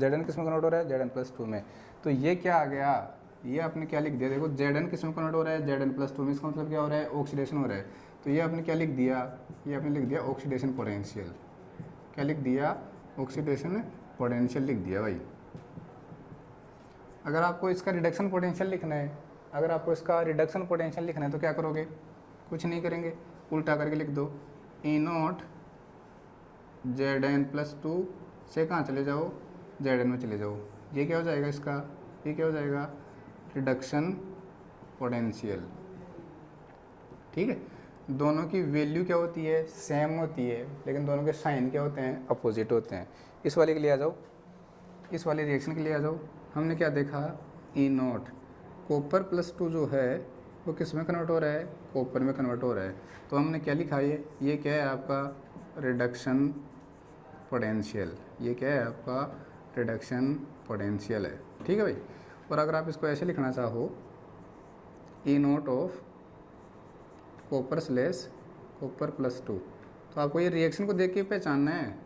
Zn किस में convert हो रहा है, Zn+2 में। तो ये क्या आ गया, ये आपने क्या लिख दिया, देखो Zn किस में कन्वर्ट हो रहा है, Zn+2 में, इसका मतलब क्या हो रहा है, ऑक्सीडेशन हो रहा है। तो ये आपने क्या लिख दिया, ये आपने लिख दिया ऑक्सीडेशन पोटेंशियल। क्या लिख दिया, ऑक्सीडेशन पोटेंशियल लिख दिया भाई। अगर आपको इसका रिडक्शन पोटेंशियल लिखना है, अगर आपको इसका रिडक्शन पोटेंशियल लिखना है तो क्या करोगे, कुछ नहीं करेंगे, उल्टा करके लिख दो, E0 Zn+2 से कहाँ चले जाओ, Zn में चले जाओ। ये क्या हो जाएगा इसका, ये क्या हो जाएगा, रिडक्शन पोटेंशियल। ठीक है, दोनों की वैल्यू क्या होती है, सेम होती है, लेकिन दोनों के साइन क्या होते हैं, अपोजिट होते हैं। इस वाले के लिए आ जाओ, इस वाले रिएक्शन के लिए आ जाओ। हमने क्या देखा, E0 कॉपर+2 जो है वो किस में कन्वर्ट हो रहा है, कॉपर में कन्वर्ट हो रहा है। तो हमने क्या लिखा है, ये क्या है आपका रिडक्शन पोटेंशियल, ये क्या है आपका रिडक्शन पोटेंशियल है। ठीक है भाई। और अगर आप इसको ऐसे लिखना चाहो, E0 ऑफ कॉपर+2, तो आपको ये रिएक्शन को देख के पहचानना है,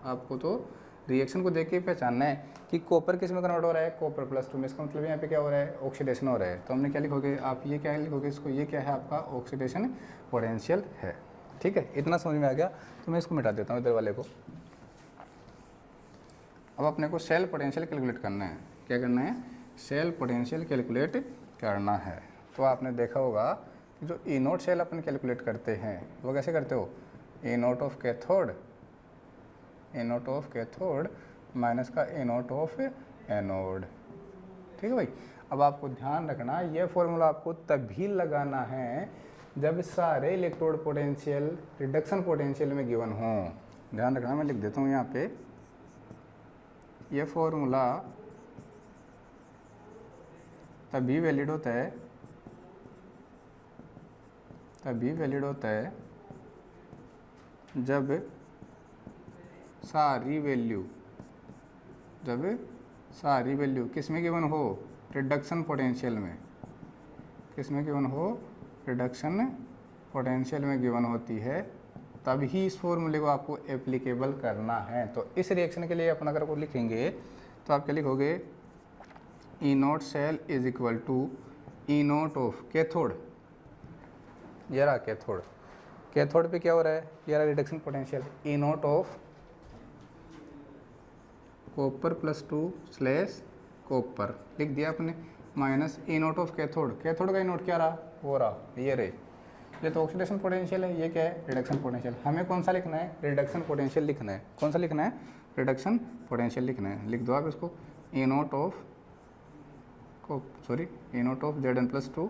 आपको तो रिएक्शन को देख के पहचानना है कि कॉपर किस में कन्वर्ट हो रहा है, कॉपर+2 में। इसका मतलब यहाँ पे क्या हो रहा है, ऑक्सीडेशन हो रहा है। तो हमने क्या लिखोगे, आप ये क्या लिखोगे इसको, ये क्या है आपका ऑक्सीडेशन पोटेंशियल है। ठीक है, इतना समझ में आ गया। तो मैं इसको मिटा देता हूँ इधर वाले को। अब अपने को सेल पोटेंशियल कैलकुलेट करना है। क्या करना है, सेल पोटेंशियल कैलकुलेट करना है। तो आपने देखा होगा कि जो E0 सेल अपन कैलकुलेट करते हैं वो कैसे करते हो, E0 of cathode, E0 of cathode minus का E0 ऑफ एनोड। ठीक है भाई। अब आपको ध्यान रखना, ये फॉर्मूला आपको तभी लगाना है जब सारे इलेक्ट्रोड पोटेंशियल रिडक्शन पोटेंशियल में गिवन हों। ध्यान रखना, मैं लिख देता हूँ यहाँ पे, ये फॉर्मूला तभी वैलिड होता है, तभी वैलिड होता है जब सारी वैल्यू, जब सारी वैल्यू किस में गिवन हो, रिडक्शन पोटेंशियल में, किस में गिवन हो, रिडक्शन पोटेंशियल में गिवन होती है, तभी इस फॉर्मूले को आपको एप्लीकेबल करना है। तो इस रिएक्शन के लिए अपन अगर को लिखेंगे तो आप क्या लिखोगे, E0 cell is equal to E0 of cathode, ये रहा कैथोड, कैथोड पे क्या हो रहा है, ये रहा reduction potential, E0 of copper slash copper लिख दिया आपने, minus E0 of cathode, cathode का E0 क्या रहा, वो रहा, ये रहे। ये तो ऑक्सीडेशन पोटेंशियल है, ये क्या है, रिडक्शन पोटेंशियल। हमें कौन सा लिखना है, रिडक्शन पोटेंशियल लिखना है। कौन सा लिखना है, रिडक्शन पोटेंशियल लिखना है। लिख दो आप इसको, E0 of E0 of Zn+2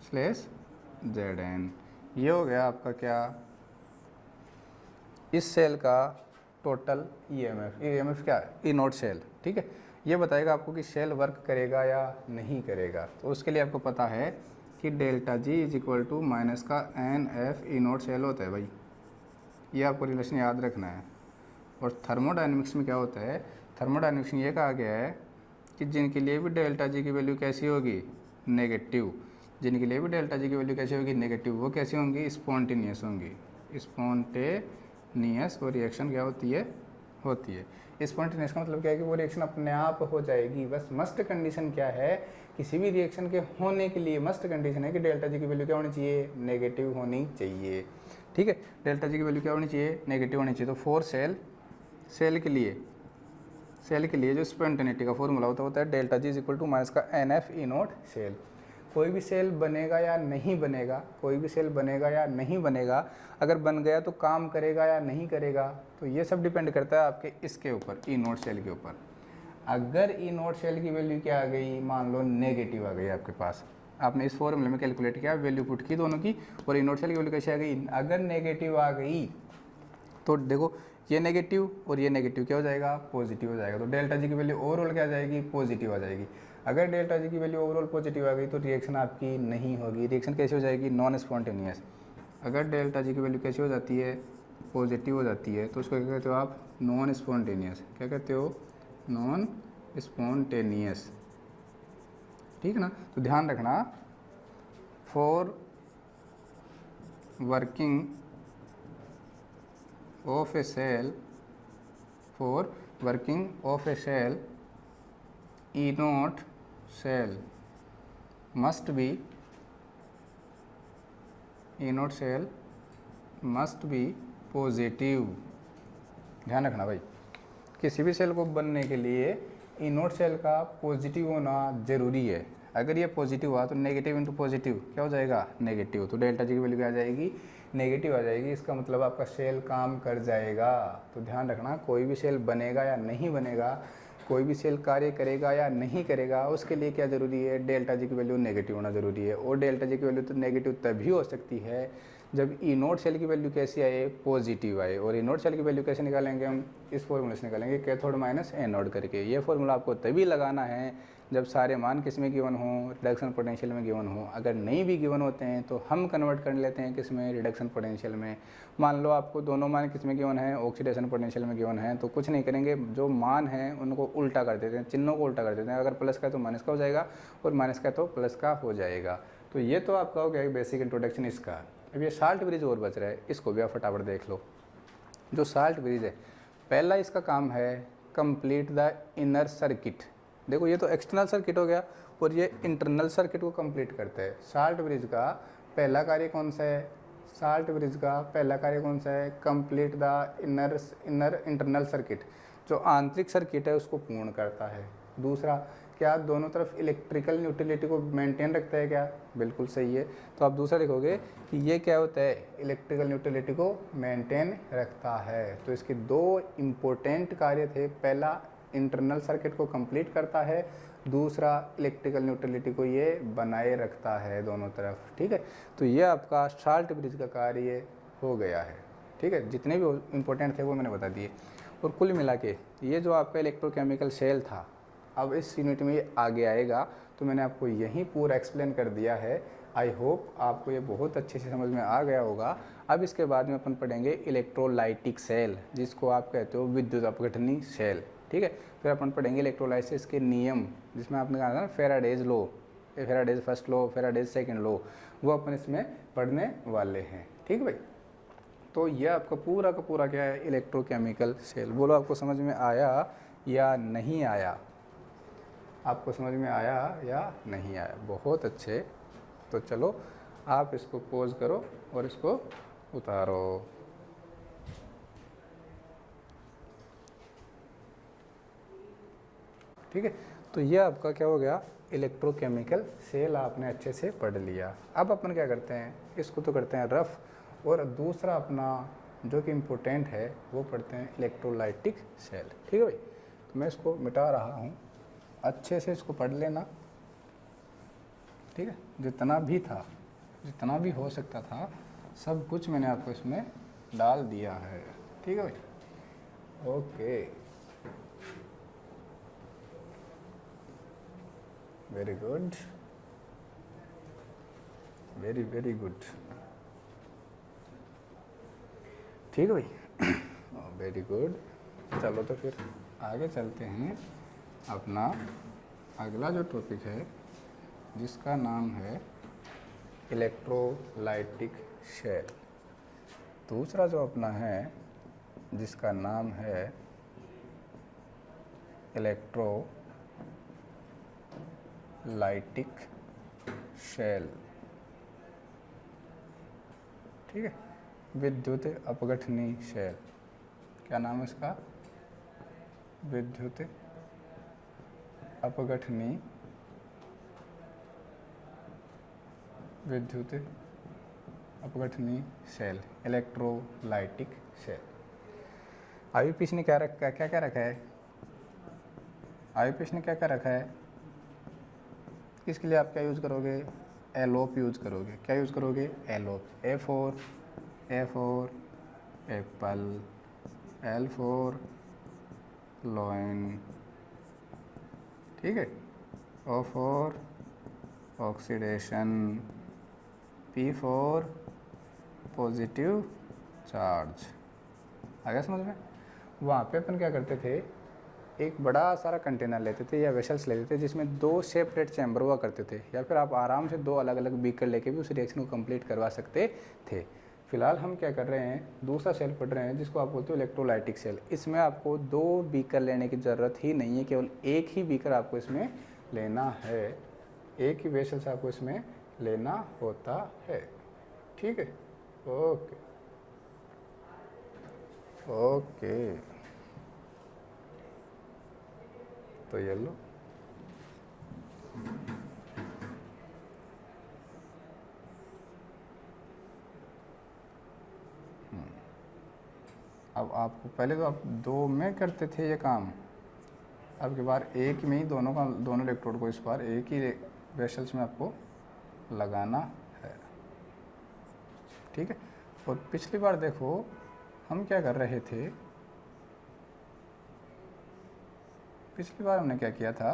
slash Zn। ये हो गया आपका क्या, इस सेल का टोटल EMF क्या है, E0 सेल। ठीक है, ये बताएगा आपको कि सेल वर्क करेगा या नहीं करेगा। तो उसके लिए आपको पता है कि delta G is equal to minus का NF E0 सेल होता है भाई, ये आपको रिलेशन याद रखना है। और थर्मोडाइनमिक्स में क्या होता है, थर्मोडाइनमिक्स में ये कहा गया है कि जिनके लिए भी डेल्टा जी की वैल्यू कैसी होगी, नेगेटिव, जिनके लिए भी डेल्टा जी की वैल्यू कैसी होगी, नेगेटिव, वो कैसी होंगी, स्पॉन्टेनियस होंगी, स्पॉन्टेनियस। वो रिएक्शन क्या होती है, होती है स्पॉन्टेनियस का मतलब क्या है कि वो रिएक्शन अपने आप हो जाएगी। बस मस्ट कंडीशन क्या है, किसी भी रिएक्शन के होने के लिए मस्ट कंडीशन है कि डेल्टा जी की वैल्यू क्या होनी चाहिए, नेगेटिव होनी चाहिए। ठीक है, डेल्टा जी की वैल्यू क्या होनी चाहिए, नेगेटिव होनी चाहिए। तो फॉर सेल के लिए जो स्पॉन्टेनिटी का फॉर्मूला होता है delta G is equal to minus का NF E0 सेल। कोई भी सेल बनेगा या नहीं बनेगा, कोई भी सेल बनेगा या नहीं बनेगा, अगर बन गया तो काम करेगा या नहीं करेगा, तो ये सब डिपेंड करता है आपके इसके ऊपर, E0 सेल के ऊपर। अगर E0 सेल की वैल्यू क्या आ गई, मान लो नेगेटिव आ गई आपके पास, आपने इस फॉर्मूले में कैलकुलेट किया, वैल्यू पुट की दोनों की, और E0 सेल की वैल्यू कैसे आ गई, अगर नेगेटिव आ गई तो देखो ये नेगेटिव और ये नेगेटिव क्या हो जाएगा, पॉजिटिव हो जाएगा। तो डेल्टा जी की वैल्यू ओवरऑल क्या आ जाएगी, पॉजिटिव आ जाएगी। अगर डेल्टा जी की वैल्यू ओवरऑल पॉजिटिव आ गई तो रिएक्शन आपकी नहीं होगी, रिएक्शन कैसे हो जाएगी, नॉन स्पॉन्टेनियस। अगर डेल्टा जी की वैल्यू कैसी हो जाती है, पॉजिटिव हो जाती है, तो उसको क्या कहते हो आप, नॉन स्पॉन्टेनियस। क्या कहते हो, नॉन स्पॉन्टेनियस। ठीक है ना। तो ध्यान रखना, for working of a cell, for working of a cell E naught cell must be E naught cell must be positive. ध्यान रखना भाई, किसी भी सेल को बनने के लिए ई नॉट सेल का पॉजिटिव होना ज़रूरी है। अगर ये पॉजिटिव हुआ तो नेगेटिव इंटू पॉजिटिव क्या हो जाएगा, नेगेटिव। तो डेल्टा जी की वैल्यू क्या आ जाएगी, नेगेटिव आ जाएगी। इसका मतलब आपका सेल काम कर जाएगा। तो ध्यान रखना, कोई भी सेल बनेगा या नहीं बनेगा, कोई भी सेल कार्य करेगा या नहीं करेगा, उसके लिए क्या ज़रूरी है, डेल्टा जी की वैल्यू नेगेटिव होना ज़रूरी है। और डेल्टा जी की वैल्यू तो नेगेटिव तभी हो सकती है जब ई नोट सेल की वैल्यू कैसी आए, पॉजिटिव आए। और ई नोट सेल की वैल्यू कैसे निकालेंगे हम, इस फॉर्मूले से निकालेंगे, कैथोड माइनस एनोड करके। ये फॉर्मूला आपको तभी लगाना है जब सारे मान किस में गिवन हो, रिडक्शन पोटेंशियल में गिवन हो। अगर नहीं भी गिवन होते हैं तो हम कन्वर्ट कर लेते हैं किस में, रिडक्शन पोटेंशियल में। मान लो आपको दोनों मान किस में गिवन है, ऑक्सीडेशन पोटेंशियल में गिवन है, तो कुछ नहीं करेंगे, जो मान है उनको उल्टा कर देते हैं, चिन्हों को उल्टा कर देते हैं। अगर प्लस का है तो माइनस का हो जाएगा और माइनस का है तो प्लस का हो जाएगा। तो ये तो आपका हो गया बेसिक इंट्रोडक्शन इसका। अब ये साल्ट ब्रिज और बच रहा है, इसको भी आप फटाफट देख लो। जो साल्ट ब्रिज है, पहला इसका काम है कंप्लीट द इनर सर्किट। देखो ये तो एक्सटर्नल सर्किट हो गया और ये इंटरनल सर्किट को कंप्लीट करता है। साल्ट ब्रिज का पहला कार्य कौन सा है, साल्ट ब्रिज का पहला कार्य कौन सा है, complete the inner internal circuit. जो आंतरिक सर्किट है उसको पूर्ण करता है। दूसरा क्या, दोनों तरफ इलेक्ट्रिकल न्यूट्रलिटी को मेंटेन रखता है क्या, बिल्कुल सही है। तो आप दूसरा लिखोगे कि ये क्या होता है, इलेक्ट्रिकल न्यूट्रलिटी को मेंटेन रखता है। तो इसके दो इम्पोर्टेंट कार्य थे, पहला इंटरनल सर्किट को कंप्लीट करता है, दूसरा इलेक्ट्रिकल न्यूट्रलिटी को ये बनाए रखता है दोनों तरफ। ठीक है, तो ये आपका साल्ट ब्रिज का कार्य हो गया है। ठीक है, जितने भी इम्पोर्टेंट थे वो मैंने बता दिए। और कुल मिला के ये जो आपका इलेक्ट्रोकेमिकल सेल था, अब इस यूनिट में ये आगे आएगा, तो मैंने आपको यहीं पूरा एक्सप्लेन कर दिया है। आई होप आपको ये बहुत अच्छे से समझ में आ गया होगा। अब इसके बाद में अपन पढ़ेंगे इलेक्ट्रोलाइटिक सेल, जिसको आप कहते हो विद्युत अपघटनी सेल। ठीक है, फिर अपन पढ़ेंगे इलेक्ट्रोलाइसिस के नियम, जिसमें आपने कहा था ना Faraday's law, Faraday's first law, Faraday's second law, वो अपन इसमें पढ़ने वाले हैं। ठीक है भाई, तो यह आपका पूरा का पूरा क्या है, इलेक्ट्रोकेमिकल सेल। बोलो आपको समझ में आया या नहीं आया, आपको समझ में आया या नहीं आया, बहुत अच्छे। तो चलो आप इसको पॉज करो और इसको उतारो। ठीक है, तो ये आपका क्या हो गया, इलेक्ट्रोकेमिकल सेल आपने अच्छे से पढ़ लिया। अब अपन क्या करते हैं, इसको तो करते हैं रफ, और दूसरा अपना जो कि इम्पोर्टेंट है वो पढ़ते हैं इलेक्ट्रोलाइटिक सेल। ठीक है भाई, तो मैं इसको मिटा रहा हूँ, अच्छे से इसको पढ़ लेना। ठीक है, जितना भी था, जितना भी हो सकता था, सब कुछ मैंने आपको इसमें डाल दिया है। ठीक है भाई, okay, very good, very very good. ठीक है भाई, वेरी गुड। चलो तो फिर आगे चलते हैं। अपना अगला जो टॉपिक है जिसका नाम है इलेक्ट्रोलाइटिक सेल। दूसरा जो अपना है जिसका नाम है इलेक्ट्रोलाइटिक सेल। ठीक है, विद्युत अपघटनी सेल, क्या नाम है इसका, विद्युत अपघटनी, विद्युत अपघटनी सेल, इलेक्ट्रोलाइटिक सेल। आईयूपीएस ने क्या रखा है, क्या क्या रखा है, आईयूपीएस ने क्या क्या रखा है, इसके लिए आप क्या यूज़ करोगे, एलोप यूज़ करोगे। क्या यूज़ करोगे, ALOP. A for apple, L for lion. ठीक है, O for oxidation, P for positive charge. आ गया समझ में। वहाँ पे अपन क्या करते थे, एक बड़ा सारा कंटेनर लेते थे या वेसल्स लेते थे जिसमें दो सेपरेट चैम्बर हुआ करते थे, या फिर आप आराम से दो अलग अलग बीकर लेके भी उस रिएक्शन को कंप्लीट करवा सकते थे। फिलहाल हम क्या कर रहे हैं, दूसरा सेल पढ़ रहे हैं जिसको आप बोलते हो इलेक्ट्रोलाइटिक सेल। इसमें आपको 2 बीकर लेने की ज़रूरत ही नहीं है, केवल एक ही बीकर आपको इसमें लेना है, एक ही वेसल से आपको इसमें लेना होता है। ठीक है, ओके ओके। तो ये लो, अब आपको पहले तो आप 2 में करते थे ये काम, अब की बार एक में ही दोनों इलेक्ट्रोड को इस बार एक ही वेसल्स में आपको लगाना है। ठीक है, और पिछली बार देखो हम क्या कर रहे थे, पिछली बार हमने क्या किया था,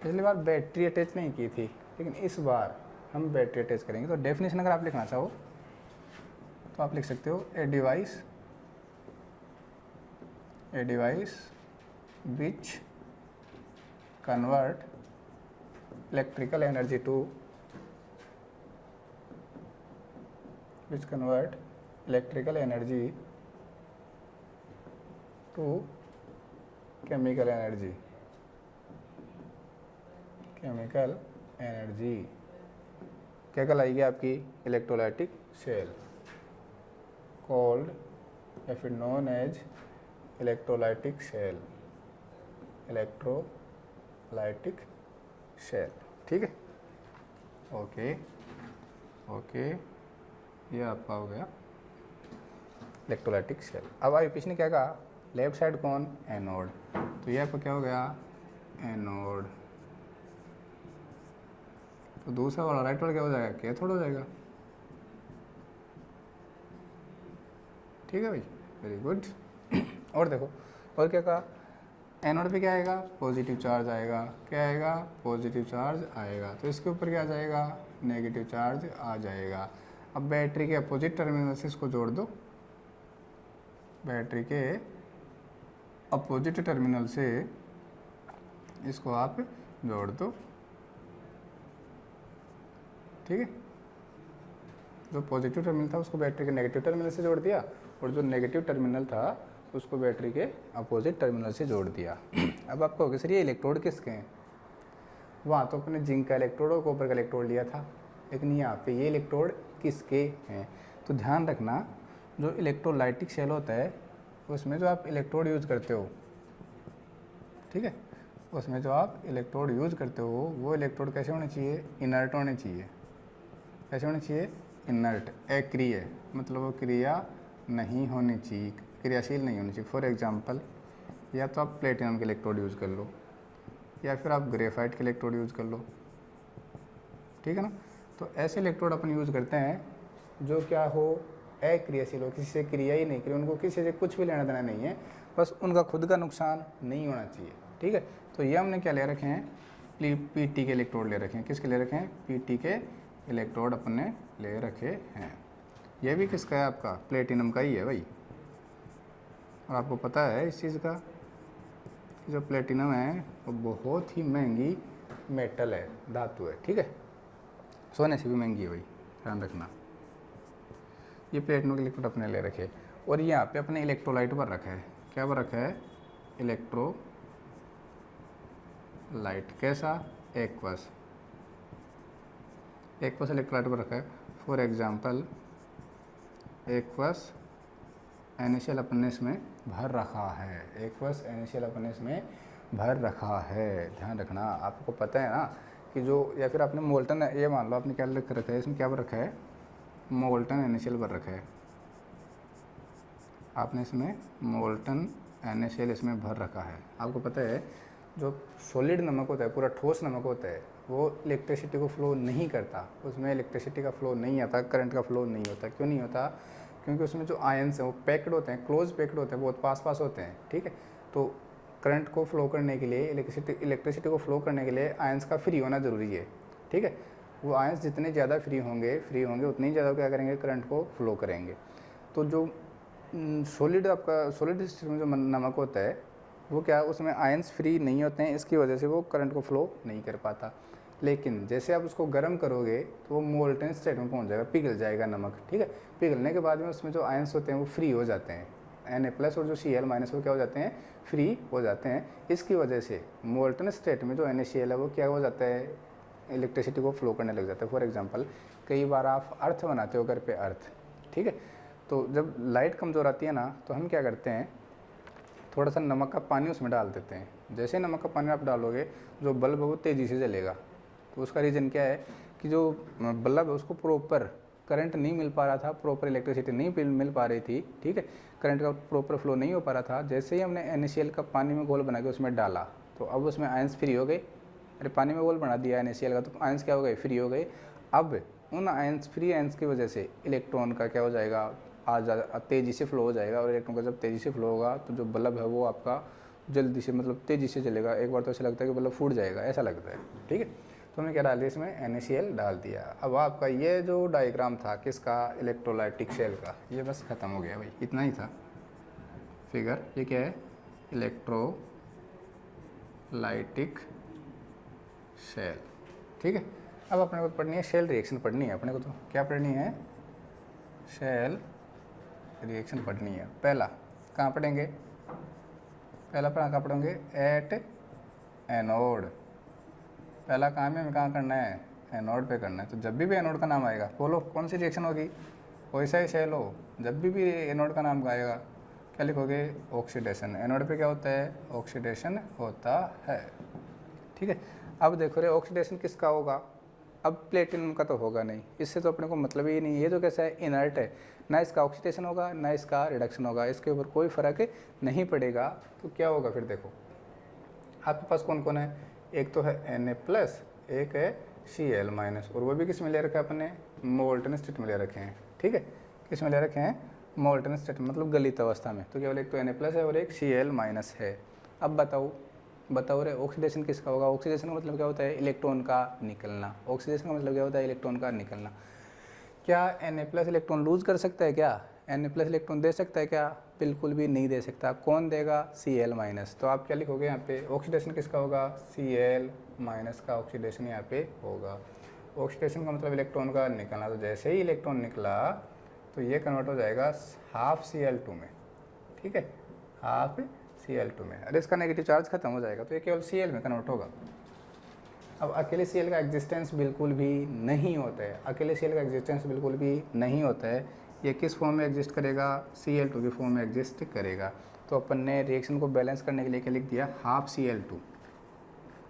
पिछली बार बैटरी अटैच नहीं की थी, लेकिन इस बार हम बैटरी अटैच करेंगे। तो डेफिनेशन अगर आप लिखना चाहो तो आप लिख सकते हो a device which convert electrical energy to chemical energy क्या कहलाएगी आपकी, इलेक्ट्रोलाइटिक सेल, कॉल्ड या फिर नोन एज इलेक्ट्रोलाइटिक सेल। ठीक है, ओके ओके, ये आपका हो गया इलेक्ट्रोलाइटिक सेल। अब आइए पिछले क्या कहा, लेफ्ट साइड कौन, एनोड, तो ये आपका क्या हो गया, एनोड। तो दूसरा वाला राइट वाला क्या हो जाएगा, कैथोड हो जाएगा। ठीक है भाई, वेरी गुड। और देखो, और क्या कहा, एनोड पे क्या आएगा, पॉजिटिव चार्ज आएगा, क्या आएगा, पॉजिटिव चार्ज आएगा, तो इसके ऊपर क्या आ जाएगा, नेगेटिव चार्ज आ जाएगा। अब बैटरी के अपोजिट टर्मिनल से इसको जोड़ दो, बैटरी के अपोजिट टर्मिनल से इसको आप जोड़ दो। ठीक है, जो पॉजिटिव टर्मिनल था उसको बैटरी के नेगेटिव टर्मिनल से जोड़ दिया, और जो नेगेटिव टर्मिनल था उसको बैटरी के अपोजिट टर्मिनल से जोड़ दिया। अब आपको होगा सर ये इलेक्ट्रोड किसके हैं, वहाँ तो अपने जिंक का इलेक्ट्रोड और कॉपर का इलेक्ट्रोड लिया था, लेकिन यहाँ पे ये इलेक्ट्रोड किसके हैं। तो ध्यान रखना, जो इलेक्ट्रोलाइटिक सेल होता है उसमें जो आप इलेक्ट्रोड यूज़ करते हो, ठीक है, उसमें जो आप इलेक्ट्रोड यूज़ करते हो वो इलेक्ट्रोड कैसे होने चाहिए, इनर्ट होने चाहिए। कैसे होने चाहिए, इनर्ट, अक्रिय, मतलब वो क्रिया नहीं होनी चाहिए, क्रियाशील नहीं होनी चाहिए। फॉर एग्जांपल, या तो आप प्लेटिनम के इलेक्ट्रोड यूज़ कर लो, या फिर आप ग्रेफाइट के इलेक्ट्रोड यूज़ कर लो। ठीक है ना, तो ऐसे इलेक्ट्रोड अपन यूज़ करते हैं जो क्या हो, अक्रियाशील हो, किसी से क्रिया ही नहीं करें, उनको किसी से कुछ भी लेना देना नहीं है, बस उनका खुद का नुकसान नहीं होना चाहिए। ठीक है, तो ये हमने क्या ले रखे हैं, पीटी के इलेक्ट्रोड ले रखे हैं। किसके ले रखे हैं, पीटी के इलेक्ट्रोड अपन ने ले रखे हैं। ये भी किसका है, आपका प्लेटिनम का ही है भाई। और आपको पता है इस चीज़ का, जो प्लेटिनम है वो बहुत ही महंगी मेटल है, धातु है। ठीक है, सोने से भी महंगी है भाई, ध्यान रखना। ये प्लेटिनम के इलेक्ट्रोड अपने ले रखे, और यहाँ पे अपने इलेक्ट्रोलाइट पर रखा है, क्या पर रखा है, इलेक्ट्रोलाइट। कैसा, एक्वस इलेक्ट्रोलाइट पर रखा है। फॉर एग्जांपल, एक्वस NaCl अपने इसमें भर रखा है, एक्वस NaCl अपने इसमें भर रखा है। ध्यान रखना, आपको पता है ना कि जो, या फिर आपने मोल्टन, ये मान लो आपने क्या लिख रखा है, इसमें क्या भर रखा है, मोल्टन NaCl भर रखा है। आपने इसमें मोल्टन NaCl इसमें भर रखा है। आपको पता है जो सॉलिड नमक होता है, पूरा ठोस नमक होता है, वो इलेक्ट्रिसिटी को फ्लो नहीं करता, उसमें इलेक्ट्रिसिटी का फ्लो नहीं आता, करंट का फ्लो नहीं होता। क्यों नहीं होता, क्योंकि उसमें जो आयंस हैं वो पैक्ड होते हैं, क्लोज पैक्ड होते हैं, बहुत पास पास होते हैं। ठीक है, तो करंट को फ्लो करने के लिए, इलेक्ट्रिसिटी को फ्लो करने के लिए आयंस का फ्री होना ज़रूरी है। ठीक है, वो आयंस जितने ज़्यादा फ्री होंगे उतने ही ज़्यादा क्या करेंगे, करंट को फ्लो करेंगे। तो जो सॉलिड सिस्टम में जो नमक होता है वो क्या, उसमें आयंस फ्री नहीं होते हैं, इसकी वजह से वो करंट को फ्लो नहीं कर पाता। लेकिन जैसे आप उसको गर्म करोगे तो वो मोल्टन स्टेट में पहुंच जाएगा, पिघल जाएगा नमक, ठीक है। पिघलने के बाद में उसमें जो आयंस होते हैं वो फ्री हो जाते हैं, Na+ और जो Cl- वो क्या हो जाते हैं, फ्री हो जाते हैं। इसकी वजह से मोल्टन स्टेट में जो NaCl है वो क्या हो जाता है, इलेक्ट्रिसिटी को फ्लो करने लग जाता है। फॉर एग्जांपल कई बार आप अर्थ बनाते हो घर पे, अर्थ, ठीक है, तो जब लाइट कमज़ोर आती है ना तो हम क्या करते हैं, थोड़ा सा नमक का पानी उसमें डाल देते हैं। जैसे नमक का पानी आप डालोगे जो बल्ब है वो तेज़ी से जलेगा। तो उसका रीज़न क्या है कि जो बल्ब है उसको प्रॉपर करंट नहीं मिल पा रहा था, प्रॉपर इलेक्ट्रिसिटी नहीं मिल पा रही थी, ठीक है, करंट का प्रॉपर फ्लो नहीं हो पा रहा था। जैसे ही हमने NaCl का पानी में घोल बना के उसमें डाला तो अब उसमें आयंस फ्री हो गए। अरे पानी में घोल बना दिया NaCl का तो आयंस क्या हो गए, फ्री हो गए। अब उन आयंस, फ्री आयंस की वजह से इलेक्ट्रॉन का क्या हो जाएगा, तेज़ी से फ्लो हो जाएगा। और इलेक्ट्रॉन का जब तेज़ी से फ्लो होगा तो जो बल्ब है वो आपका जल्दी से, मतलब तेज़ी से चलेगा। एक बार तो ऐसा लगता है कि बल्ब फूट जाएगा, ऐसा लगता है, ठीक है। तो हमने क्या डाल दिया इसमें, NaCl डाल दिया। अब आपका ये जो डायग्राम था किसका, इलेक्ट्रोलाइटिक शेल का, ये बस ख़त्म हो गया भाई, इतना ही था फिगर। ये क्या है, इलेक्ट्रोलाइटिक शेल, ठीक है। अब अपने को पढ़नी है शेल रिएक्शन, पढ़नी है अपने को। तो क्या पढ़नी है, शेल रिएक्शन पढ़नी है। पहला कहाँ पढ़ेंगे, पहला कहाँ पढ़ेंगे, एट एनोड। पहला काम है हमें कहाँ करना है, एनोड पे करना है। तो जब भी एनोड का नाम आएगा बोलो कौन सी रिएक्शन होगी, वैसा ही शेल हो, जब भी एनोड का नाम आएगा क्या लिखोगे, ऑक्सीडेशन। एनोड पे क्या होता है, ऑक्सीडेशन होता है, ठीक है। अब देखो रे ऑक्सीडेशन किसका होगा, अब प्लेटिनम का तो होगा नहीं, इससे तो अपने को मतलब ही नहीं है। ये तो कैसा है, इनर्ट है, ना इसका ऑक्सीडेशन होगा ना इसका रिडक्शन होगा, इसके ऊपर कोई फ़र्क नहीं पड़ेगा। तो क्या होगा फिर, देखो आपके पास कौन कौन है, एक तो है Na+, एक है Cl-, और वो भी किस में ले रखा है अपने, मोल्टन स्टेट में ले रखे हैं, ठीक है। किस में ले रखे हैं, मोल्टन स्टेट में, मतलब गलित अवस्था में। तो केवल एक तो Na+ है और एक Cl- है। अब बताओ रे ऑक्सीडेशन किसका होगा, ऑक्सीडेशन का मतलब क्या होता है, इलेक्ट्रॉन का निकलना। ऑक्सीडेशन का मतलब क्या होता है, इलेक्ट्रॉन का निकलना। क्या Na+ इलेक्ट्रॉन लूज कर सकता है, क्या Na+ इलेक्ट्रॉन दे सकता है क्या, बिल्कुल भी नहीं दे सकता। कौन देगा, Cl-। तो आप क्या लिखोगे यहाँ पे, ऑक्सीडेशन किसका होगा, Cl- का ऑक्सीडेशन यहाँ पे होगा। ऑक्सीडेशन का मतलब इलेक्ट्रॉन का निकलना। तो जैसे ही इलेक्ट्रॉन निकला तो ये कन्वर्ट हो जाएगा हाफ Cl2 में, ठीक है, हाफ Cl2 में। अरे इसका नेगेटिव चार्ज खत्म हो जाएगा तो ये केवल Cl में कन्वर्ट होगा। अब अकेले Cl का एग्जिस्टेंस बिल्कुल भी नहीं होता है, अकेले Cl का एग्जिस्टेंस बिल्कुल भी नहीं होता है। ये किस फॉर्म में एग्जिस्ट करेगा, Cl2 की फॉर्म में एग्जिस्ट करेगा। तो अपन ने रिएक्शन को बैलेंस करने के लिए क्या लिख दिया, हाफ Cl2,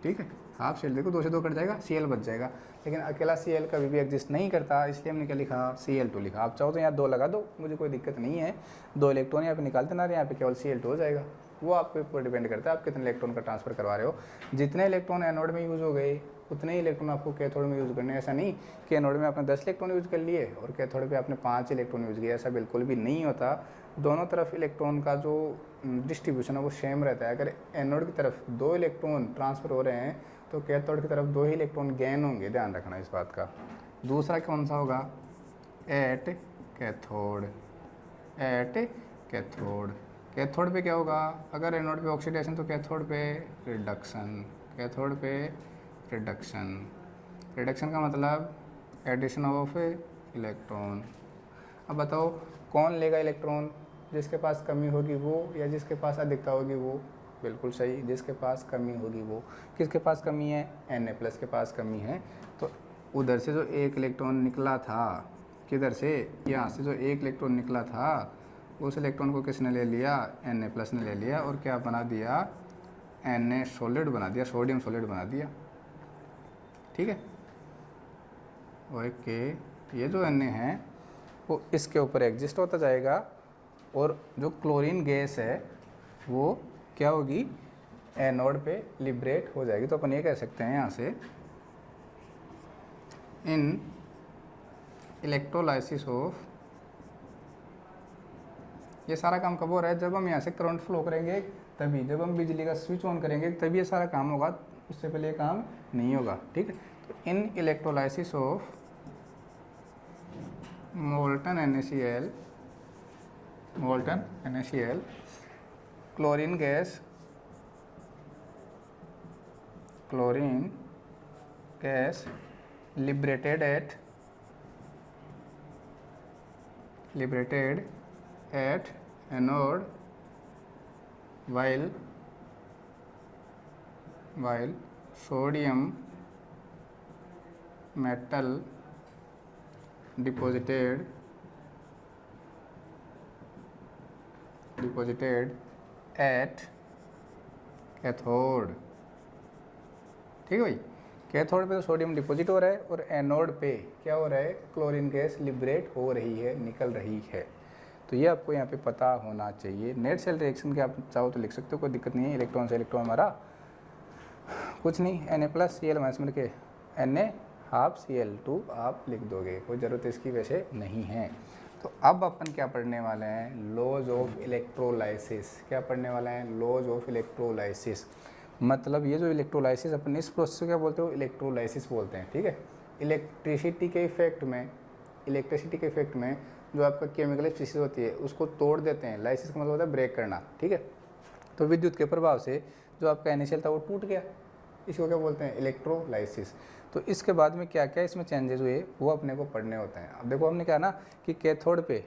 ठीक है, हाफ Cl, देखो 2 से 2 कट जाएगा, Cl बच जाएगा। लेकिन अकेला Cl कभी भी एग्जिस्ट नहीं करता, इसलिए हमने क्या लिखा, Cl2 लिखा। आप चाहो तो यहाँ 2 लगा दो, मुझे कोई दिक्कत नहीं है। 2 इलेक्ट्रॉन यहाँ पे निकालते ना, यहाँ पे केवल Cl2 हो जाएगा। वो आपके ऊपर डिपेंड करता है आप कितने इलेक्ट्रॉन का ट्रांसफर करवा रहे हो। जितने इलेक्ट्रॉन एनोड में यूज़ हो गए उतने ही इलेक्ट्रॉन आपको कैथोड में यूज़ करने। ऐसा नहीं कि एनोड में आपने 10 इलेक्ट्रॉन यूज़ कर लिए और कैथोड पे आपने 5 इलेक्ट्रॉन यूज़ किया, ऐसा बिल्कुल भी नहीं होता। दोनों तरफ इलेक्ट्रॉन का जो डिस्ट्रीब्यूशन है वो सेम रहता है। अगर एनोड की तरफ 2 इलेक्ट्रॉन ट्रांसफ़र हो रहे हैं तो कैथोड की तरफ 2 ही इलेक्ट्रॉन गेन होंगे, ध्यान रखना इस बात का। दूसरा कौन सा होगा, at cathode. At cathode, cathode पे क्या होगा, अगर एनोड पे ऑक्सीडेशन तो कैथोड पे रिडक्शन। कैथोड पे रिडक्शन, रिडक्शन का मतलब एडिशन ऑफ इलेक्ट्रॉन। अब बताओ कौन लेगा इलेक्ट्रॉन, जिसके पास कमी होगी वो या जिसके पास अधिकता होगी वो। बिल्कुल सही, जिसके पास कमी होगी वो। किसके पास कमी है, Na+ के पास कमी है। तो उधर से जो 1 इलेक्ट्रॉन निकला था, किधर से, यहाँ से जो 1 इलेक्ट्रॉन निकला था उस इलेक्ट्रॉन को किसने ले लिया, Na+ ने ले लिया और क्या बना दिया, Na सॉलिड बना दिया, सोडियम सॉलिड बना दिया, ठीक है। ओके, ये जो Na है वो इसके ऊपर एग्जिस्ट होता जाएगा और जो क्लोरीन गैस है वो क्या होगी, एनोड पे लिबरेट हो जाएगी। तो अपन ये कह सकते हैं यहाँ से, इन इलेक्ट्रोलाइसिस ऑफ, ये सारा काम कब हो रहा है, जब हम यहाँ से करंट फ्लो करेंगे तभी, जब हम बिजली का स्विच ऑन करेंगे तभी ये सारा काम होगा, उससे पहले ये काम नहीं होगा, ठीक है। तो in electrolysis of molten NaCl, molten NaCl, chlorine gas liberated at anode while sodium metal deposited at cathode. ठीक है भाई, कैथोड पे तो सोडियम डिपॉजिट हो रहा है और एनोड पे क्या हो रहा है, क्लोरीन गैस लिबरेट हो रही है, निकल रही है। तो ये आपको यहाँ पे पता होना चाहिए। नेट सेल रिएक्शन के आप चाहो तो लिख सकते हो, कोई दिक्कत नहीं है। इलेक्ट्रॉन से इलेक्ट्रॉन हमारा कुछ नहीं, Na+Cl- मिल के Na12Cl2 आप लिख दोगे, कोई ज़रूरत इसकी वैसे नहीं है। तो अब अपन क्या पढ़ने वाले हैं, लॉज ऑफ इलेक्ट्रोलाइसिस। क्या पढ़ने वाले हैं, लॉज ऑफ इलेक्ट्रोलाइसिस। मतलब ये जो इलेक्ट्रोलाइसिस अपन इस प्रोसेस को क्या बोलते हो, इलेक्ट्रोलाइसिस बोलते हैं। ठीक है, इलेक्ट्रिसिटी के इफेक्ट में जो आपका केमिकल स्पीशीज होती है उसको तोड़ देते हैं। लाइसिस का मतलब होता है ब्रेक करना। ठीक है, तो विद्युत के प्रभाव से जो आपका NaCl था वो टूट गया, इसको क्या बोलते हैं, इलेक्ट्रोलाइसिस। तो इसके बाद में क्या क्या इसमें चेंजेस हुए वो अपने को पढ़ने होते हैं। अब देखो हमने कहा ना कि कैथोड पे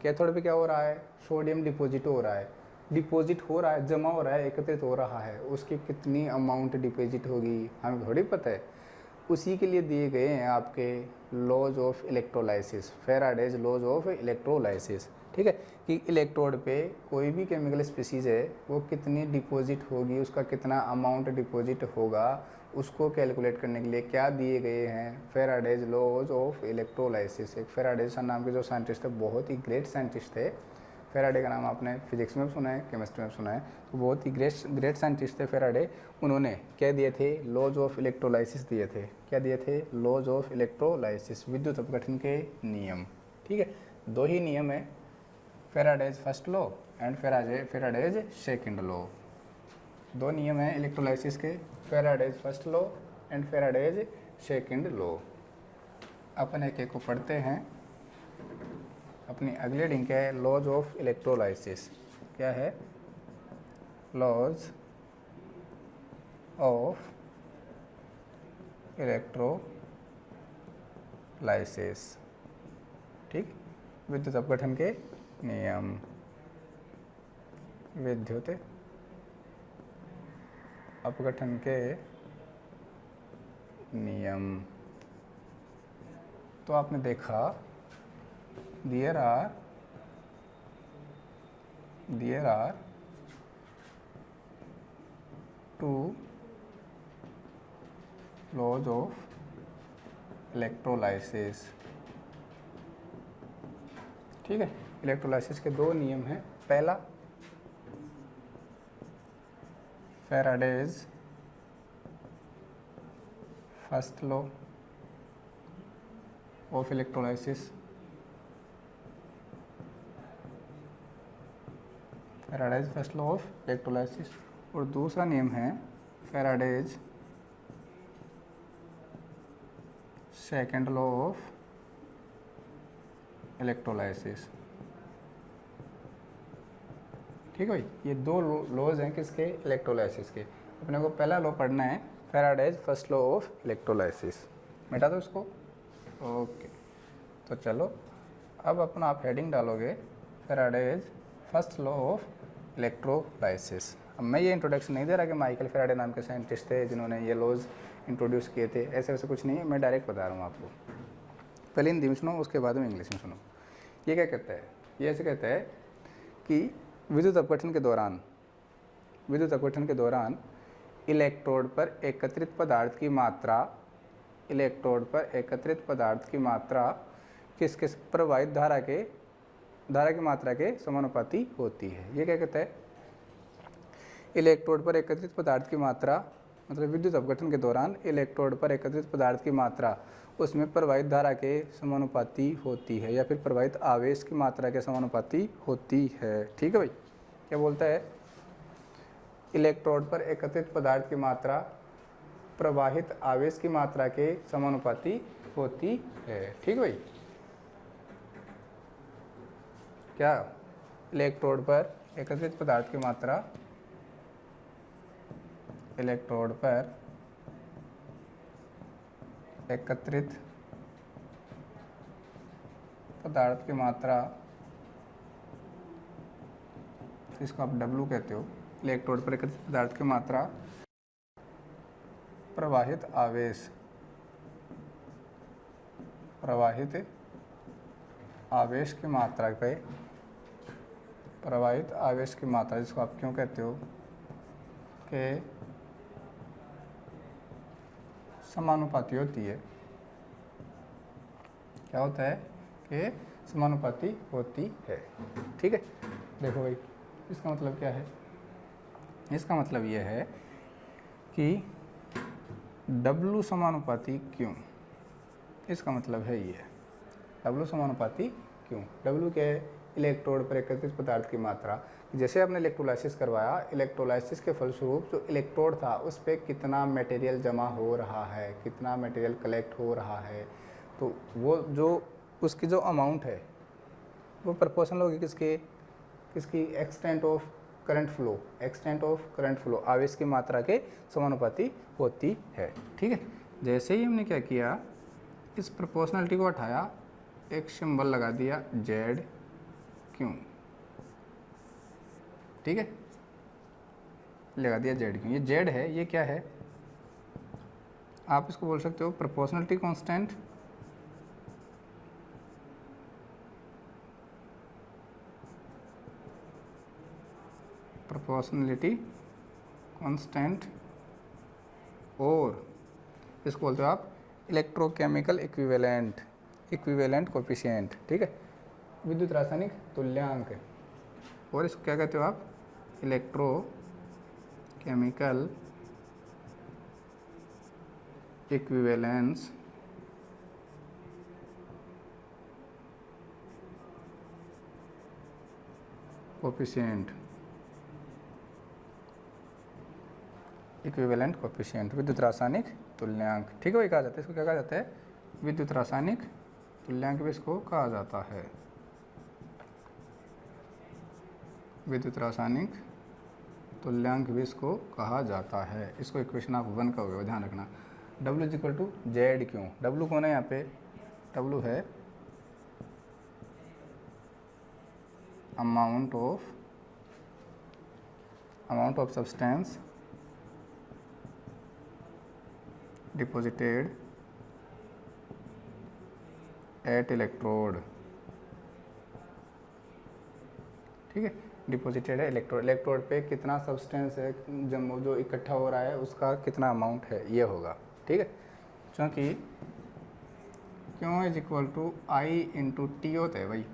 क्या हो रहा है, सोडियम डिपॉजिट हो रहा है, जमा हो रहा है, एकत्रित हो रहा है। उसकी कितनी अमाउंट डिपॉजिट होगी हमें थोड़ी पता है। उसी के लिए दिए गए हैं आपके laws of electrolysis, Faraday's laws of electrolysis. ठीक है, कि इलेक्ट्रोड पे कोई भी केमिकल स्पीशीज़ है वो कितनी डिपॉजिट होगी, उसका कितना अमाउंट डिपॉजिट होगा, उसको कैलकुलेट करने के लिए क्या दिए गए हैं, फैराडेज लॉज ऑफ इलेक्ट्रोलाइसिस। एक फैराडेज नाम के जो साइंटिस्ट थे, बहुत ही ग्रेट साइंटिस्ट थे। फैराडे का नाम आपने फिजिक्स में भी सुना है, केमिस्ट्री में सुना है, तो बहुत ही ग्रेट साइंटिस्ट थे फैराडे। उन्होंने क्या दिए थे, लॉज ऑफ इलेक्ट्रोलाइसिस दिए थे। क्या दिए थे, लॉज ऑफ इलेक्ट्रोलाइसिस, विद्युत अपघटन के नियम। ठीक है, दो ही नियम है, Faraday's first law and Faraday's second law. दो नियम हैं इलेक्ट्रोलाइसिस के, Faraday's first law and Faraday's second law. अपन एक एक को पढ़ते हैं। अपनी अगली लिंक है लॉज ऑफ इलेक्ट्रोलाइसिस। क्या है, लॉज ऑफ इलेक्ट्रोलाइसिस। ठीक, विद्युत अपघटन के नियम, विद्युत अपघटन के नियम। तो आपने देखा there are two laws of electrolysis. ठीक है, इलेक्ट्रोलाइसिस के दो नियम हैं। पहला Faraday's first law of electrolysis, Faraday's first law of electrolysis. और दूसरा नियम है Faraday's second law of electrolysis. ठीक है भाई, ये दो लॉज हैं किसके, इलेक्ट्रोलाइसिस के। अपने को पहला लॉ पढ़ना है Faraday's first law of electrolysis. मिटा दो इसको, ओके। तो चलो अब अपना आप हेडिंग डालोगे Faraday's first law of electrolysis. अब मैं ये इंट्रोडक्शन नहीं दे रहा कि माइकल फैराडे नाम के साइंटिस्ट थे जिन्होंने ये लॉज इंट्रोड्यूस किए थे, ऐसे वैसे कुछ नहीं है। मैं डायरेक्ट बता रहा हूँ आपको। पहले हिंदी में सुनो, उसके बाद में इंग्लिश में सुनो। ये क्या कहता है, ये ऐसे कहता है कि विद्युत अपघटन के दौरान इलेक्ट्रोड पर एकत्रित पदार्थ की मात्रा किस प्रवाहित धारा की मात्रा के समानुपाती होती है। ये क्या कहता है, इलेक्ट्रोड पर एकत्रित पदार्थ की मात्रा, मतलब विद्युत अपघटन के दौरान इलेक्ट्रोड पर एकत्रित पदार्थ की मात्रा उसमें प्रवाहित धारा के समानुपाती होती है, या फिर प्रवाहित आवेश की मात्रा के समानुपाती होती है। ठीक है भाई, क्या बोलता है, इलेक्ट्रोड पर एकत्रित पदार्थ की मात्रा प्रवाहित आवेश की मात्रा के समानुपाती होती है। ठीक है भाई, क्या, इलेक्ट्रोड पर एकत्रित पदार्थ की मात्रा इलेक्ट्रोड पर एकत्रित पदार्थ की मात्रा, इसको आप W कहते हो, इलेक्ट्रोड पर एकत्रित पदार्थ की मात्रा प्रवाहित आवेश की मात्रा पे, प्रवाहित आवेश की मात्रा जिसको आप क्यों कहते हो के समानुपाती होती है। क्या होता है कि समानुपाती होती है। ठीक है, देखो भाई इसका मतलब क्या है, इसका मतलब यह है कि W समानुपाती क्यों, इसका मतलब है ये W समानुपाती क्यों। W क्या है, इलेक्ट्रोड पर एकत्रित पदार्थ की मात्रा। जैसे आपने इलेक्ट्रोलाइसिस करवाया, इलेक्ट्रोलाइसिस के फलस्वरूप जो इलेक्ट्रोड था उस पर कितना मटेरियल जमा हो रहा है, कितना मटेरियल कलेक्ट हो रहा है, तो वो जो उसकी जो अमाउंट है वो प्रोपोर्शनल होगी किसकी एक्सटेंट ऑफ करंट फ्लो, आवेश की मात्रा के समानुपाती होती है। ठीक है, जैसे ही हमने क्या किया, इस प्रोपोर्शनलिटी को हटाया, एक सिंबल लगा दिया जेड क्यों। ठीक है, लगा दिया जेड क्यों। ये जेड है, ये क्या है, आप इसको बोल सकते हो प्रोपोर्शनलिटी कांस्टेंट, और इसको बोलते हो आप इलेक्ट्रोकेमिकल इक्विवेलेंट कोफिशिएंट। ठीक है, विद्युत रासायनिक तुल्यांक, और इसको क्या कहते हो आप, electrochemical equivalence coefficient, equivalent coefficient, विद्युत रासायनिक तुल्यांक। ठीक है, वही कहा जाता है, इसको क्या कहा जाता है, विद्युत रासायनिक तुल्यांक भी इसको कहा जाता है, विद्युत रासायनिक तुल्यांक भी इसको कहा जाता है। इसको इक्वेशन आप 1 का होगा, ध्यान रखना। W equal to Z Q, W कौन है यहाँ पे, W है amount of substance deposited at electrode. ठीक है, डिपॉजिटेड है इलेक्ट्रोड पे कितना सब्सटेंस है जो इकट्ठा हो रहा है, उसका कितना अमाउंट है ये होगा। ठीक है, क्योंकि क्यों is equal to I into T होता है भाई।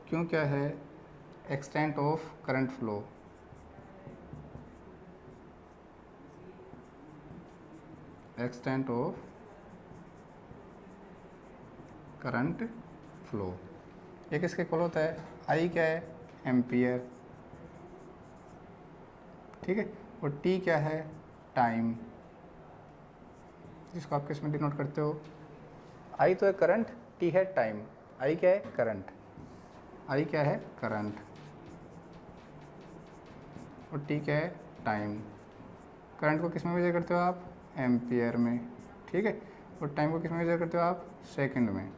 क्यों क्या है, extent of current flow, extent of current flow, ये किसके इक्वल होता है, आई क्या है, एम्पियर। ठीक है, और टी क्या है, टाइम, जिसको आप किस में डिनोट करते हो, आई तो है करंट, टी है टाइम, आई क्या है करंट, आई क्या है करंट, और टी क्या है टाइम। करंट को किस में मेजर करते हो आप, एम्पियर में। ठीक है, और टाइम को किस में मेजर करते हो आप, सेकंड में।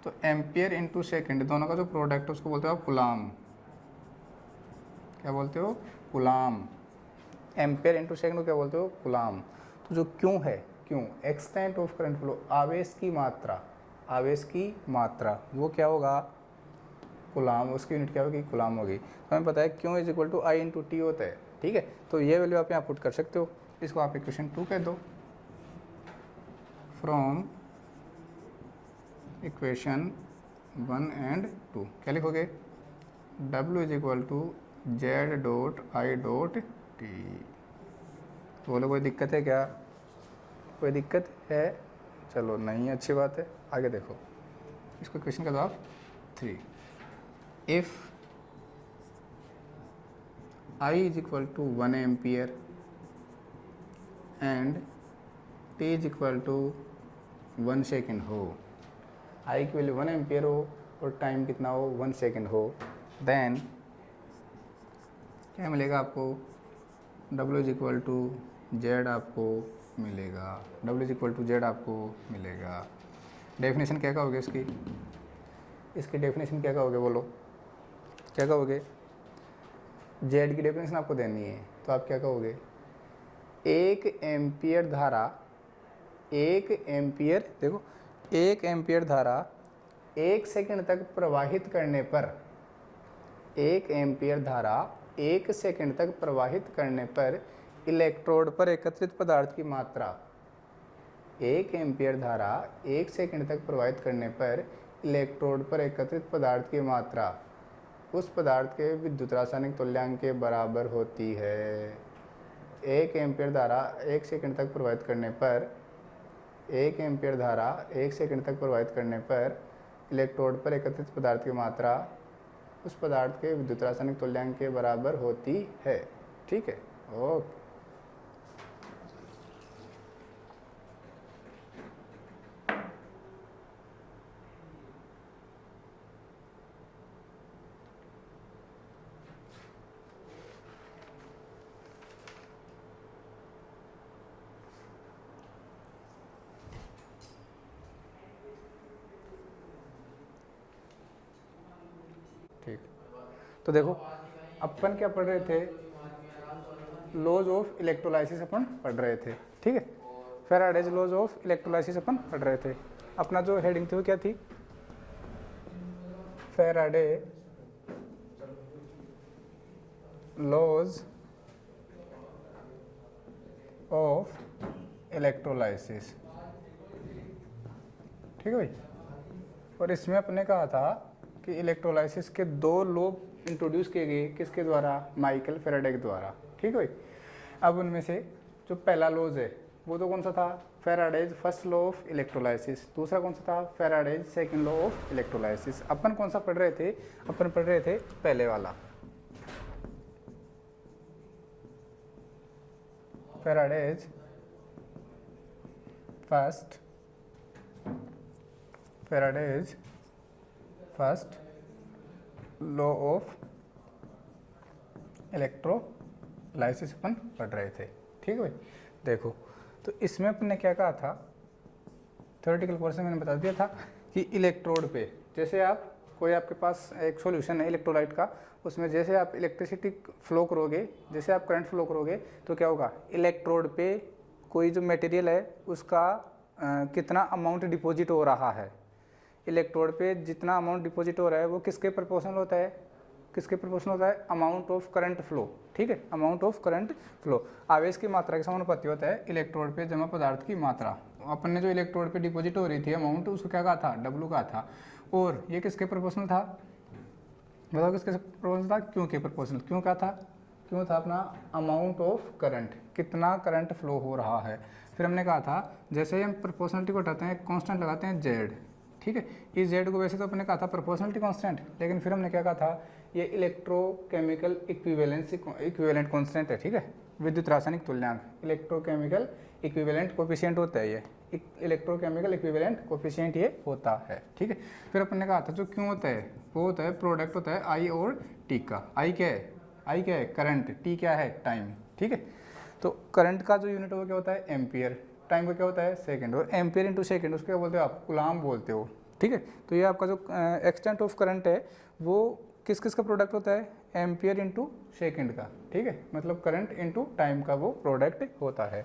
तो एम्पियर इंटू सेकेंड दोनों का जो प्रोडक्ट है उसको बोलते हो आप कूलाम। क्या बोलते हो, कूलाम। एम्पियर इंटू सेकेंड को क्या बोलते हो, कूलाम। तो जो क्यों है, क्यों एक्सटेंट ऑफ करंट फ्लो, आवेश की मात्रा वो क्या होगा, कूलाम, उसकी यूनिट क्या होगी, कूलाम होगी। तो हमें पता है Q is equal to I into T होता है। ठीक है, तो ये वैल्यू आप यहाँ पुट कर सकते हो, इसको आप इक्वेशन 2 कह दो। फ्रॉम इक्वेशन 1 एंड 2 क्या लिखोगे, W is equal to Z dot I dot T. तो बोलो कोई दिक्कत है क्या, कोई दिक्कत है, चलो नहीं, अच्छी बात है। आगे देखो, इसको क्वेश्चन का जवाब 3, if I is equal to 1 ampere and T is equal to 1 second हो, आई की वैल्यू 1 एम्पियर हो और टाइम कितना हो, 1 सेकेंड हो, देन क्या मिलेगा आपको, W is equal to Z आपको मिलेगा, W is equal to Z आपको मिलेगा। डेफिनेशन क्या कहोगे इसकी, इसकी डेफिनेशन क्या कहोगे, बोलो क्या कहोगे। जेड की डेफिनेशन आपको देनी है तो आप क्या कहोगे, 1 एम्पियर धारा, 1 एम्पियर, देखो 1 एम्पियर धारा 1 सेकंड तक प्रवाहित करने पर, 1 एम्पियर धारा 1 सेकंड तक प्रवाहित करने पर इलेक्ट्रोड पर एकत्रित पदार्थ की मात्रा, 1 एम्पियर धारा 1 सेकंड तक प्रवाहित करने पर इलेक्ट्रोड पर एकत्रित पदार्थ की मात्रा उस पदार्थ के विद्युत रासायनिक तुल्यांक के बराबर होती है। 1 एम्पियर धारा 1 सेकंड तक प्रवाहित करने पर, 1 एम्पियर धारा 1 सेकंड तक प्रवाहित करने पर इलेक्ट्रोड पर एकत्रित पदार्थ की मात्रा उस पदार्थ के विद्युत रासायनिक तुल्यांक के बराबर होती है। ठीक है, ओके। ठीक, तो देखो अपन क्या पढ़ रहे थे, लॉज ऑफ इलेक्ट्रोलाइसिस अपन पढ़ रहे थे। ठीक है, फैराडेज लॉज ऑफ इलेक्ट्रोलाइसिस अपन पढ़ रहे थे। अपना जो हेडिंग थी वो क्या थी, फैराडे लॉज ऑफ इलेक्ट्रोलाइसिस। ठीक है भाई, और इसमें अपने कहा था कि इलेक्ट्रोलाइसिस के 2 लॉ इंट्रोड्यूस किए गए, किसके द्वारा, माइकल फैराडे के द्वारा। ठीक है भाई, अब उनमें से जो पहला लॉज है वो तो कौन सा था, Faraday's first law of electrolysis. दूसरा कौन सा था, Faraday's second law of electrolysis. अपन कौन सा पढ़ रहे थे, अपन पढ़ रहे थे पहले वाला, Faraday's first, Faraday's first law of electrolysis अपन पढ़ रहे थे। ठीक है भाई, देखो तो इसमें अपन ने क्या कहा था, थ्योरेटिकल पोर्शन मैंने बता दिया था कि इलेक्ट्रोड पे, जैसे आप कोई आपके पास एक सॉल्यूशन है इलेक्ट्रोलाइट का, उसमें जैसे आप इलेक्ट्रिसिटी फ्लो करोगे, जैसे आप करंट फ्लो करोगे तो क्या होगा, इलेक्ट्रोड पे कोई जो मटेरियल है उसका कितना अमाउंट डिपॉजिट हो रहा है, इलेक्ट्रोड पे जितना अमाउंट डिपॉजिट हो रहा है वो किसके प्रोपोर्शनल होता है, किसके प्रोपोर्शनल होता है, अमाउंट ऑफ करंट फ्लो। ठीक है, अमाउंट ऑफ करंट फ्लो आवेश की मात्रा के समानुपाती होता है इलेक्ट्रोड पे जमा पदार्थ की मात्रा। अपन ने जो इलेक्ट्रोड पे डिपॉजिट हो रही थी अमाउंट, उसको क्या कहा था, W कहा था, और ये किसके प्रोपोर्शनल था, बताओ किसके प्रोपोर्शनल था, क्यों के प्रोपोर्शनल। क्यों क्या था, क्यों था अपना अमाउंट ऑफ करंट, कितना करंट फ्लो हो रहा है। फिर हमने कहा था जैसे ही हम प्रोपोर्शनलिटी को हटाते हैं कांस्टेंट लगाते हैं Z। ठीक है, इस Z को वैसे तो अपने कहा था प्रोपोर्शनलिटी कांस्टेंट, लेकिन फिर हमने क्या कहा था, ये इलेक्ट्रोकेमिकल इक्विवेलेंट कांस्टेंट है। ठीक है, विद्युत रासायनिक तुल्यांक, इलेक्ट्रोकेमिकल इक्विवेलेंट कोफिशिएंट होता है, ये इलेक्ट्रोकेमिकल इक्विवेलेंट कोफिशिएंट ये होता है। ठीक है, फिर अपन ने कहा था जो क्यों होता है वो होता है प्रोडक्ट होता है I और T का। I क्या है, I क्या है करंट, T क्या है टाइम। ठीक है, तो करंट का जो यूनिट वो क्या होता है एम्पियर, टाइम का क्या होता है सेकंड, और एम्पियर इंटू सेकंड उसको क्या बोलते हो आप, कूलाम बोलते हो। ठीक है, तो ये आपका जो एक्सटेंट ऑफ करंट है वो किस किस का प्रोडक्ट होता है, एम्पियर इंटू सेकेंड का। ठीक है, मतलब करंट इंटू टाइम का वो प्रोडक्ट होता है।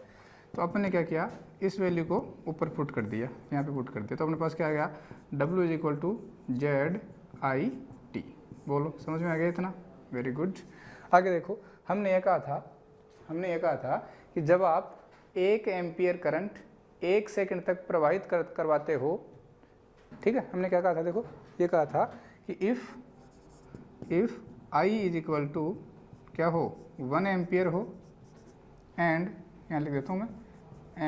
तो अपन ने क्या किया, इस वैल्यू को ऊपर पुट कर दिया, यहाँ पे पुट कर दिया, तो अपने पास क्या आ गया, W is equal to ZIT। बोलो समझ में आ गया इतना, वेरी गुड। आगे देखो, हमने ये कहा था कि जब आप 1 एम्पियर करंट 1 सेकंड तक प्रवाहित करवाते हो, ठीक है, हमने क्या कहा था, देखो ये कहा था कि if I is equal to क्या हो 1 एम्पियर हो, एंड यहाँ लिख देता हूँ मैं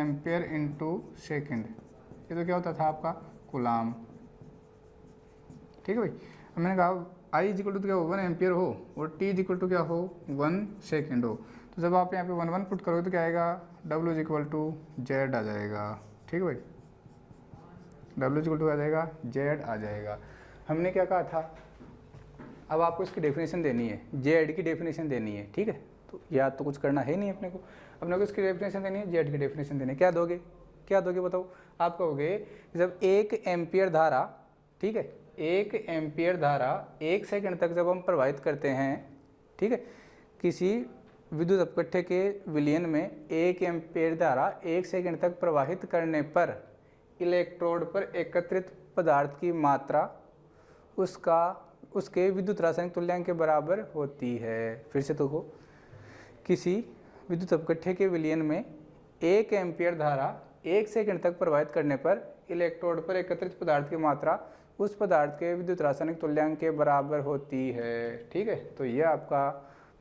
एम्पियर इंटू सेकेंड, ये तो क्या होता था आपका कूलाम। ठीक है भाई, अब मैंने कहा I इज इक्वल टू क्या हो 1 एम्पियर हो और T इज इक्वल टू क्या हो 1 सेकेंड हो, तो जब आप यहाँ पे 1 1 पुट करोगे तो क्या आएगा, W is equal to Z आ जाएगा। ठीक है भाई, W इज इक्वल टू आ जाएगा Z आ जाएगा। हमने क्या कहा था, अब आपको इसकी डेफिनेशन देनी है, जेड की डेफिनेशन देनी है, ठीक है। तो याद तो कुछ करना है नहीं अपने को इसकी डेफिनेशन देनी है, जेड की डेफिनेशन देनी है। क्या दोगे बताओ? आप कहोगे जब 1 एम्पियर धारा, ठीक है, 1 एम्पियर धारा 1 सेकंड तक जब हम प्रवाहित करते हैं, ठीक है, किसी विद्युत अपकट्ठे के विलयन में 1 एम्पियर धारा 1 सेकंड तक प्रवाहित करने पर इलेक्ट्रोड पर एकत्रित पदार्थ की मात्रा उसके विद्युत रासायनिक तुल्यांक के बराबर होती है। फिर से देखो, किसी विद्युत अपकट्ठे के विलयन में 1 एम्पियर धारा 1 सेकंड तक प्रवाहित करने पर इलेक्ट्रोड पर एकत्रित पदार्थ की मात्रा उस पदार्थ के विद्युत रासायनिक तुल्यांक के बराबर होती है, ठीक है। तो ये आपका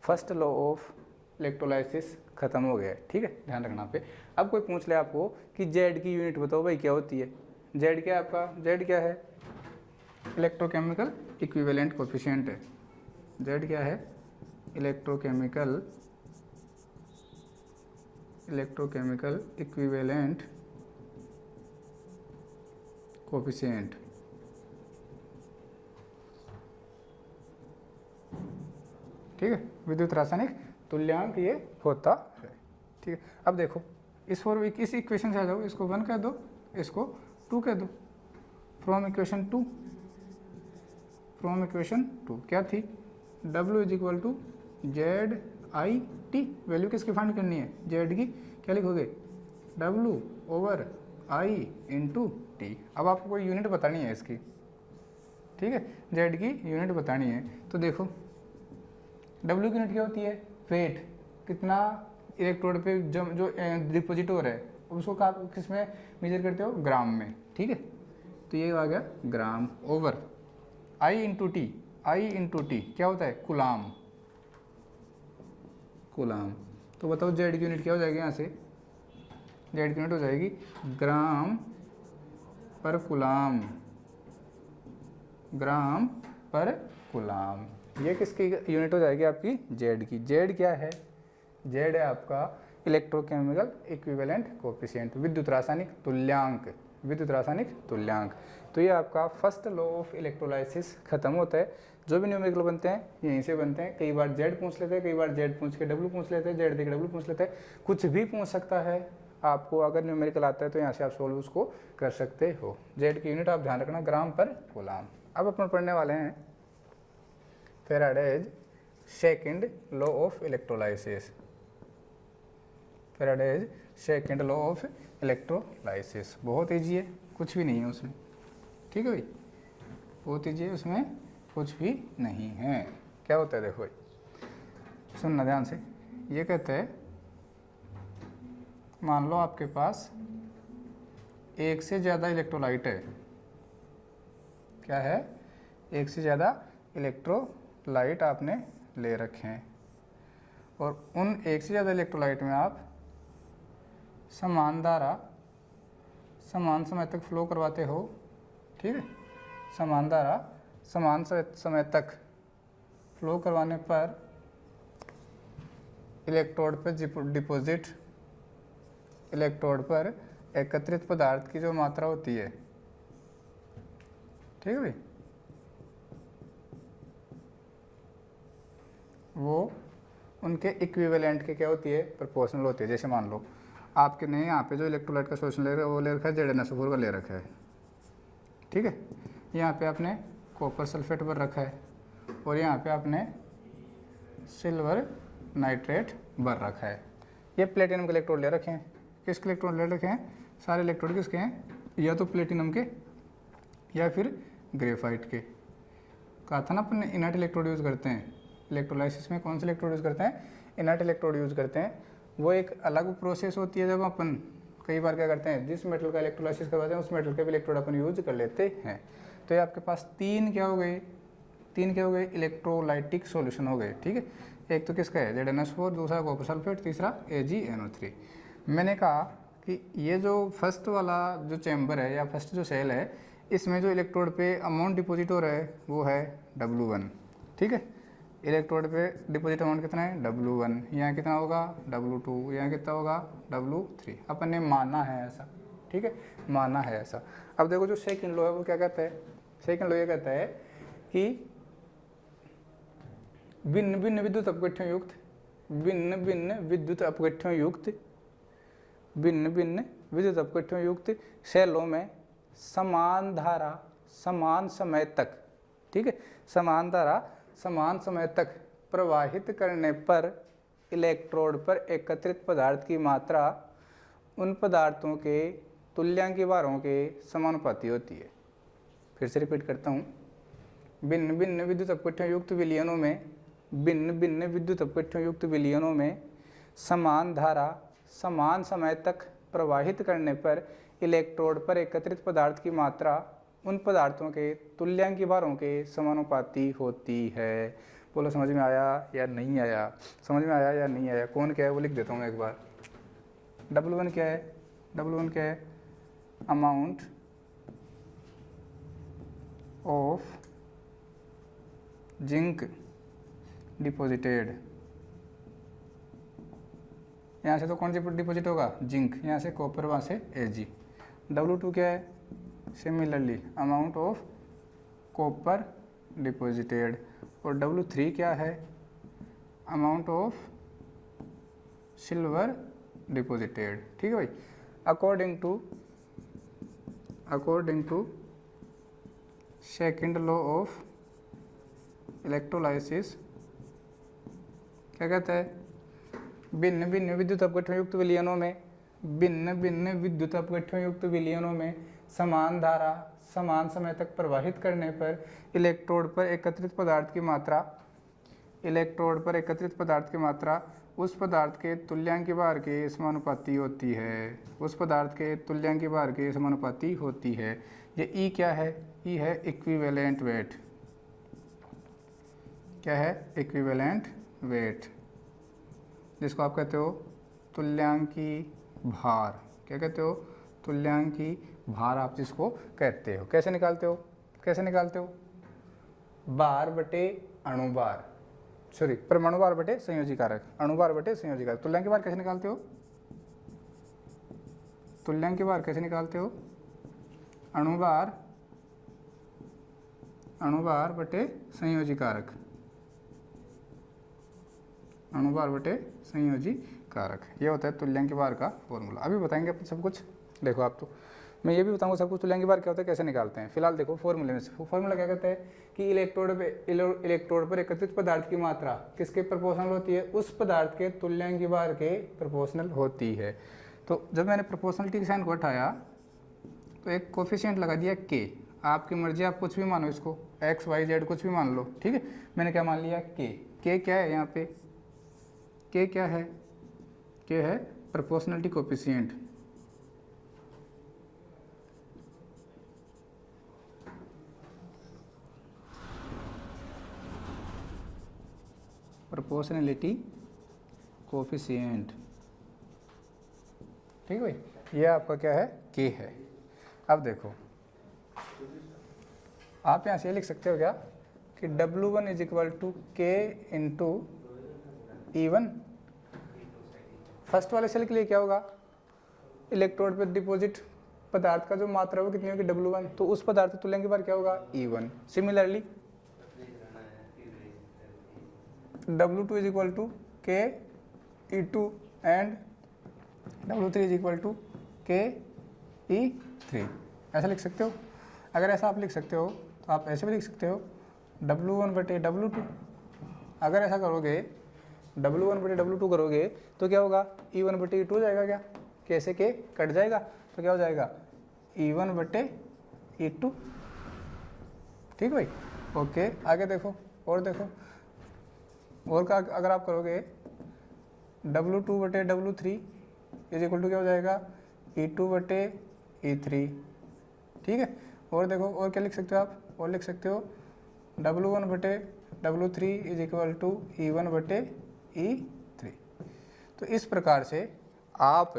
फर्स्ट लॉ ऑफ इलेक्ट्रोलाइसिस खत्म हो गया, ठीक है, ध्यान रखना पे। अब कोई पूछ ले आपको कि जेड की यूनिट बताओ भाई क्या होती है। जेड क्या है आपका? जेड क्या है? इलेक्ट्रोकेमिकल इक्विवेलेंट कोफिशिएंट है। जेड क्या है? इलेक्ट्रोकेमिकल इक्विवेलेंट कोफिशिएंट, ठीक है, विद्युत रासायनिक तुल्यांक ये होता है, ठीक है। अब देखो इस इक्वेशन से आ जाओ, इसको 1 कह दो, इसको 2 कह दो। फ्रॉम इक्वेशन 2 क्या थी? W is equal to Z I T. Value किसकी फाइंड करनी है? जेड की। क्या लिखोगे? W over I into T. अब आपको कोई यूनिट बतानी है इसकी, ठीक है, जेड की यूनिट बतानी है। तो देखो W की यूनिट क्या होती है? वेट, कितना इलेक्ट्रोड पे जो डिपोजिट हो रहा है उसको किस में मेजर करते हो? ग्राम में, ठीक है। तो ये आ गया ग्राम ओवर आई इंटू टी क्या होता है? कुलाम। तो बताओ जेड की यूनिट क्या हो जाएगी? यहाँ से जेड की यूनिट हो जाएगी ग्राम पर कुलाम। ये किसकी यूनिट हो जाएगी? आपकी जेड की। जेड क्या है? जेड है आपका इलेक्ट्रोकेमिकल इक्विवेलेंट कोफिशिएंट, विद्युत रासायनिक तुल्यांक। तो ये आपका फर्स्ट लॉ ऑफ इलेक्ट्रोलाइसिस खत्म होता है। जो भी न्यूमेरिकल बनते हैं यहीं से बनते हैं। कई बार जेड पूछ लेते हैं, कई बार जेड पूछ के डब्ल्यू पूछ लेते हैं, जेड दे के डब्ल्यू पूछ लेते हैं, कुछ भी पूछ सकता है आपको। अगर न्यूमेरिकल आता है तो यहाँ से आप सोल्व उसको कर सकते हो। जेड की यूनिट आप ध्यान रखना ग्राम पर कूलाम। अब अपन पढ़ने वाले हैं Faraday's second law of electrolysis. Faraday's second law of electrolysis बहुत ईजी है, कुछ भी नहीं है उसमें, ठीक है भाई, बहुत ईजी है, उसमें कुछ भी नहीं है। क्या होता है देखो भाई, सुनना ध्यान से। ये कहते हैं मान लो आपके पास एक से ज़्यादा इलेक्ट्रोलाइट है। क्या है? एक से ज़्यादा इलेक्ट्रोलाइट आपने ले रखे हैं और उन एक से ज़्यादा इलेक्ट्रोलाइट में आप समान धारा समान समय तक फ्लो करवाते हो, ठीक है। समान धारा समान समय तक फ्लो करवाने पर इलेक्ट्रोड पर एकत्रित पदार्थ की जो मात्रा होती है, ठीक है भाई, वो उनके इक्विवेलेंट के क्या होती है? प्रोपोर्शनल होती है। जैसे मान लो आपके ने यहाँ पे जो इलेक्ट्रोलाइट का सोल्यूशन ले रखा है वो ले रखा है ZnSO4 का ले रखा है, ठीक है। यहाँ पे आपने कॉपर सल्फेट भर रखा है और यहाँ पे आपने सिल्वर नाइट्रेट भर रखा है। ये प्लेटिनम के इलेक्ट्रोड ले रखे हैं। किसके इलेक्ट्रोड ले रखे हैं? सारे इलेक्ट्रोड किसके हैं? या तो प्लेटिनम के या फिर ग्रेफाइट के। कहा था ना अपन इनर्ट इलेक्ट्रोड यूज़ करते हैं इलेक्ट्रोलाइसिस में। कौन से इलेक्ट्रोड यूज़ करते हैं? इनर्ट इलेक्ट्रोड यूज़ करते हैं। वो एक अलग प्रोसेस होती है। जब अपन कई बार क्या करते हैं, जिस मेटल का इलेक्ट्रोलाइसिस करवाते हैं उस मेटल के भी इलेक्ट्रोड अपन यूज कर लेते हैं। तो ये आपके पास तीन क्या हो गए इलेक्ट्रोलाइटिक सॉल्यूशन हो गए, ठीक है। एक तो किसका है? ZnSO4, दूसरा कॉपर सल्फेट, तीसरा AgNO3। मैंने कहा कि ये जो फर्स्ट वाला जो चैम्बर है या फर्स्ट जो सेल है, इसमें जो इलेक्ट्रोड पे अमाउंट डिपॉजिट हो रहा है वो है W1, ठीक है। इलेक्ट्रोड पे डिपॉजिट अमाउंट कितना है? W1। यहाँ कितना होगा? W2। यहाँ कितना होगा? W3। अपन ने माना है ऐसा, ठीक है, माना है ऐसा। अब देखो जो सेकंड लॉ है वो क्या कहता है? सेकंड लॉ ये कहता है कि भिन्न भिन्न विद्युत अपघट्यों युक्त, भिन्न भिन्न विद्युत अपघट्यों युक्त, भिन्न भिन्न विद्युत अपघट्यों युक्त सेलों में समान धारा समान समय तक, ठीक है, समान धारा समान समय तक प्रवाहित करने पर इलेक्ट्रोड पर एकत्रित पदार्थ की मात्रा उन पदार्थों के तुल्यांकी भारों के समानुपाती होती है। फिर से रिपीट करता हूँ, भिन्न भिन्न विद्युत अपघट्यों युक्त विलयनों में, भिन्न भिन्न विद्युत अपघट्यों युक्त विलयनों में समान धारा समान समय तक प्रवाहित करने पर इलेक्ट्रोड पर एकत्रित पदार्थ की मात्रा उन पदार्थों के तुल्यांकी भारों के समानुपाती होती है। बोलो समझ में आया या नहीं आया? समझ में आया या नहीं आया? कौन क्या है वो लिख देता हूँ एक बार। W1 क्या है? W1 क्या है? अमाउंट ऑफ जिंक डिपॉजिटेड, यहाँ से तो कौन सी डिपॉजिट होगा? जिंक, यहाँ से कॉपर, वहाँ से Ag। W2 क्या है? Similarly amount of copper deposited. और W3 क्या है? Amount of silver deposited. ठीक है भाई। According to second law of electrolysis क्या कहता है? भिन्न भिन्न विद्युत अपघट्यों युक्त विलयनों में, भिन्न भिन्न विद्युत अपघट्यों युक्त विलयनों में समान धारा समान समय तक प्रवाहित करने पर इलेक्ट्रोड पर एकत्रित पदार्थ की मात्रा, इलेक्ट्रोड पर एकत्रित पदार्थ की मात्रा उस पदार्थ के तुल्यांकी भार के समानुपाती होती है, उस पदार्थ के तुल्यांकी भार के समानुपाती होती है। ये ई क्या है? ई है इक्विवेलेंट वेट। क्या है? इक्विवेलेंट वेट, जिसको आप कहते हो तुल्यांकी भार। क्या कहते हो? तुल्यांकी भार आप जिसको कहते हो। कैसे निकालते हो? कैसे निकालते हो? भार बटे अणुभार, सॉरी परमाणु भार बटे संयोजी कारक, अणुभार बटे संयोजी कारक। तुल्यांकी भार कैसे निकालते हो? तुल्यांकी भार कैसे निकालते हो? अणुभार, अणुभार बटे संयोजी कारक, अणुभार बटे संयोजी कारक। ये होता है तुल्यांकी भार का फॉर्मूला। अभी बताएंगे अपन सब कुछ। देखो आप तो, मैं ये भी बताऊंगा सब कुछ तुल्यांकी भार क्या होता है, कैसे निकालते हैं। फिलहाल देखो फॉर्मूले में से, फॉर्मूला क्या कहता है कि इलेक्ट्रोड पर एकत्रित पदार्थ की मात्रा किसके प्रोपोर्शनल होती है? उस पदार्थ के तुल्यांकी भार के प्रोपोर्शनल होती है। तो जब मैंने प्रोपोर्शनलिटी के साइन को हटाया तो एक कोफिशिएंट लगा दिया k। आपकी मर्जी, आप कुछ भी मानो इसको, x y z कुछ भी मान लो, ठीक है। मैंने क्या मान लिया? k क्या है यहाँ पे? k क्या है? k है प्रोपोर्शनलिटी कोफिशिएंट। प्रोपोर्शनलिटी कोफिशिएंट, ठीक है भाई। ये आपका क्या है? k है। अब देखो आप यहाँ से लिख सकते हो क्या कि W1 इज इक्वल टू के इंटू E1। फर्स्ट वाले सेल के लिए क्या होगा? इलेक्ट्रोड पर डिपॉजिट पदार्थ का जो मात्रा वो कितनी होगी? W1। तो उस पदार्थ तुल्यांकी भार क्या होगा? E1। Similarly W2 is equal to के E2 and W3 is equal to के E3। ऐसा लिख सकते हो। अगर ऐसा आप लिख सकते हो तो आप ऐसे भी लिख सकते हो W1 बटे W2। अगर ऐसा करोगे W1 बटे W2 करोगे तो क्या होगा? E1 बटे E2 हो जाएगा। क्या कैसे के कट जाएगा तो क्या हो जाएगा? E1 बटे E2। ठीक भाई, ओके। आगे देखो, और देखो, और का अगर आप करोगे W2 बटे W3 इज इक्वल टू क्या हो जाएगा? E2 बटे E3। ठीक है। और देखो, और क्या लिख सकते हो आप? और लिख सकते हो W1 बटे W3 is equal to E1 बटे E3। तो इस प्रकार से आप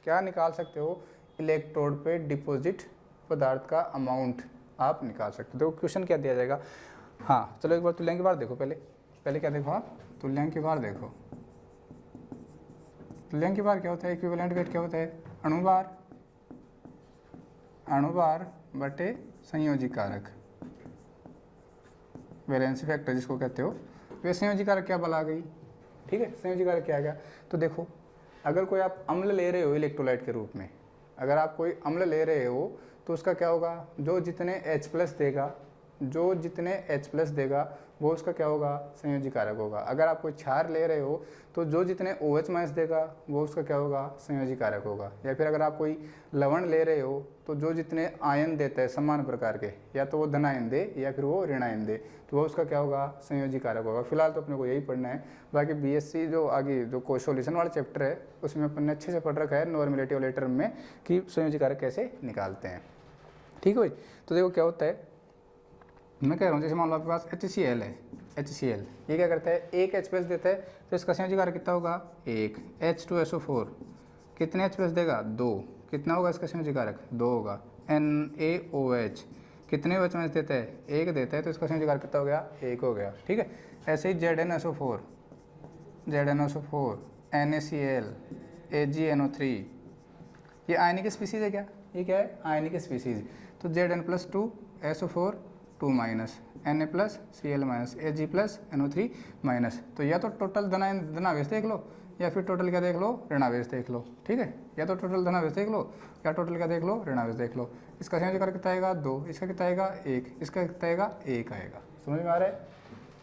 क्या निकाल सकते हो? इलेक्ट्रोड पे डिपॉजिट पदार्थ का अमाउंट आप निकाल सकते हो। देखो क्वेश्चन क्या दिया जाएगा। हाँ चलो एक बार तुल्यांकी भार देखो। पहले क्या देखो आप? तुल्यांकी भार देखो। तुल्यांकी भार क्या होता है? इक्विवेलेंट वेट क्या होता है? अणुभार, अणुभार बटे संयोजी कारक, वैलेंसी फैक्टर जिसको कहते हो वे संयोजी कारक क्या बला गई, ठीक है। संयोजी कारक क्या आ गया, तो देखो अगर कोई आप अम्ल ले रहे हो इलेक्ट्रोलाइट के रूप में, अगर आप कोई अम्ल ले रहे हो तो उसका क्या होगा, जो जितने H+ देगा, जो जितने H+ देगा वो उसका क्या होगा, संयोजी कारक होगा। अगर आप कोई क्षार ले रहे हो तो जो जितने OH- देगा वो उसका क्या होगा, संयोजी कारक होगा। या फिर अगर आप कोई लवण ले रहे हो तो जो जितने आयन देता है समान प्रकार के, या तो वो धन आयन दे या फिर वो ऋण आयन दे, तो वो उसका क्या होगा, संयोजी कारक होगा। फिलहाल तो अपने को यही पढ़ना है, बाकी BSc जो आगे जो कोई सॉल्यूशन वाला चैप्टर है उसमें अपन ने अच्छे से पढ़ रखा है नॉर्मेलिटी वाले टर्म में कि संयोजी कारक कैसे निकालते हैं, ठीक है भाई। तो देखो क्या होता है, मैं कह रहा हूँ जैसे मान लो आपके पास HCl है, HCl ये क्या करता है, एक H+ देता है तो इसका संयोजी कारक कितना होगा, 1। H2SO4 कितने H+ देगा, 2, कितना होगा इसका संयोजी कारक, 2 होगा। NaOH कितने OH- देता है, 1 देता है तो इसका संयोजी कारक कितना हो गया, 1 हो गया, ठीक है। ऐसे ही ZnSO4 NaCl AgNO3 ये आयनिक स्पीसीज है क्या, ये क्या है, आयनिक स्पीसीज। तो Zn+2 SO4 2 Na+ Cl Ag+ NO3 तो या तो टोटल धनावेश देख लो या फिर टोटल क्या देख लो, ऋणावेश देख लो, ठीक है। या तो टोटल धनावेश देख लो या टोटल क्या देख लो, ऋणावेश देख लो। इसका संयोजी कारक कितना आएगा, 2, इसका कितना आएगा, 1, इसका कितना आएगा, 1 आएगा। समझ में आ रहा है,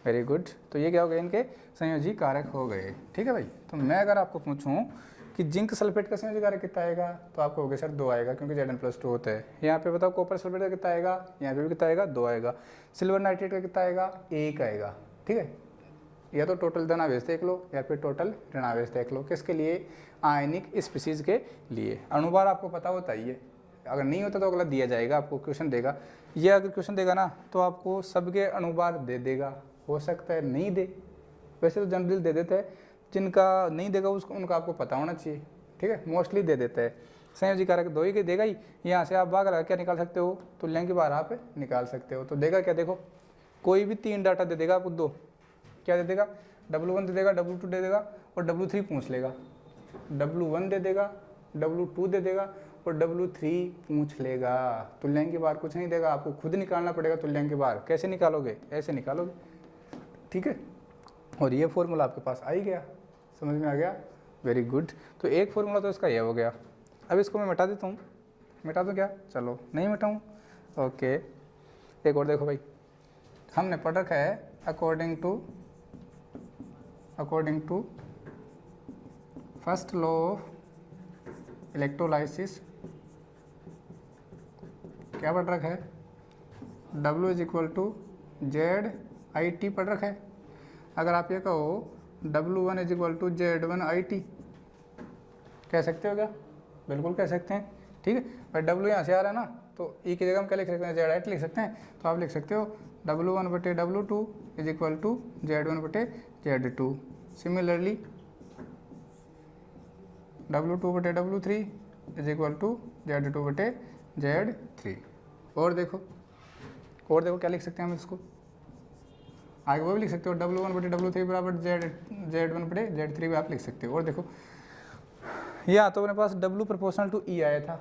वेरी गुड। तो ये क्या हो गए, इनके संयोजी कारक हो गए, ठीक है भाई। तो मैं अगर आपको पूछूं कि जिंक सल्फेट का संयोजी कारक कितना आएगा, तो आपको हो गया सर 2 आएगा क्योंकि Zn+2 होता है। यहाँ पे बताओ कॉपर सल्फेट का कितना आएगा, यहाँ पे भी कितना आएगा, 2 आएगा। सिल्वर नाइट्रेट का कितना आएगा, 1 आएगा, ठीक है। या तो टोटल धनावेश देख लो या फिर टोटल ऋणावेश देख लो, किसके लिए, आयनिक स्पीसीज के लिए। अणुभार आपको पता होता ही है, अगर नहीं होता तो अगला दिया जाएगा, आपको क्वेश्चन देगा। ये अगर क्वेश्चन देगा ना तो आपको सबके अणुभार दे देगा, हो सकता है नहीं दे, वैसे तो जनरल दे देता है, जिनका नहीं देगा उसको उनका आपको पता होना चाहिए, ठीक है। मोस्टली दे देता है। संयोजी कारक 2 ही के देगा ही, यहाँ से आप भाग लगा क्या निकाल सकते हो, तुल्यांक की बार आप निकाल सकते हो। तो देगा क्या, देखो कोई भी 3 डाटा दे देगा आपको, 2 क्या दे देगा, W1 दे देगा, W2 दे देगा और W3 पूछ लेगा। W1 दे देगा, W2 दे देगा और W3 पूछ लेगा। तुल्यांक की बार कुछ नहीं देगा, आपको खुद निकालना पड़ेगा तुल्यांक की बार। कैसे निकालोगे, ऐसे निकालोगे, ठीक है। और ये फॉर्मूला आपके पास आ ही गया, समझ में आ गया, वेरी गुड। तो एक फॉर्मूला तो इसका ये हो गया। अब इसको मैं मिटा देता हूँ, मिटा दूँ क्या, चलो नहीं मिटाऊँ, ओके। एक और देखो भाई, हमने पढ़ रखा है according to first law of electrolysis, क्या पढ़ रखा है, W = ZIT पढ़ रखा है। अगर आप ये कहो W1 = Z1IT कह सकते हो क्या, बिल्कुल कह सकते हैं, ठीक है। पर W यहाँ से आ रहा है ना, तो E की जगह हम क्या लिख सकते हैं, ZIT लिख सकते हैं। तो आप लिख सकते हो W1/W2 = Z1/Z2। Similarly W2/W3 = Z2/Z3। और देखो क्या लिख सकते हैं हम इसको, आगे वो भी लिख सकते हो W1/W3 = Z1/Z3 भी आप लिख सकते हो। और देखो यहाँ तो अपने पास W∝E आया था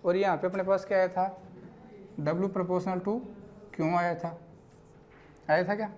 और यहाँ पे अपने पास क्या आया था, W∝Q आया था क्या।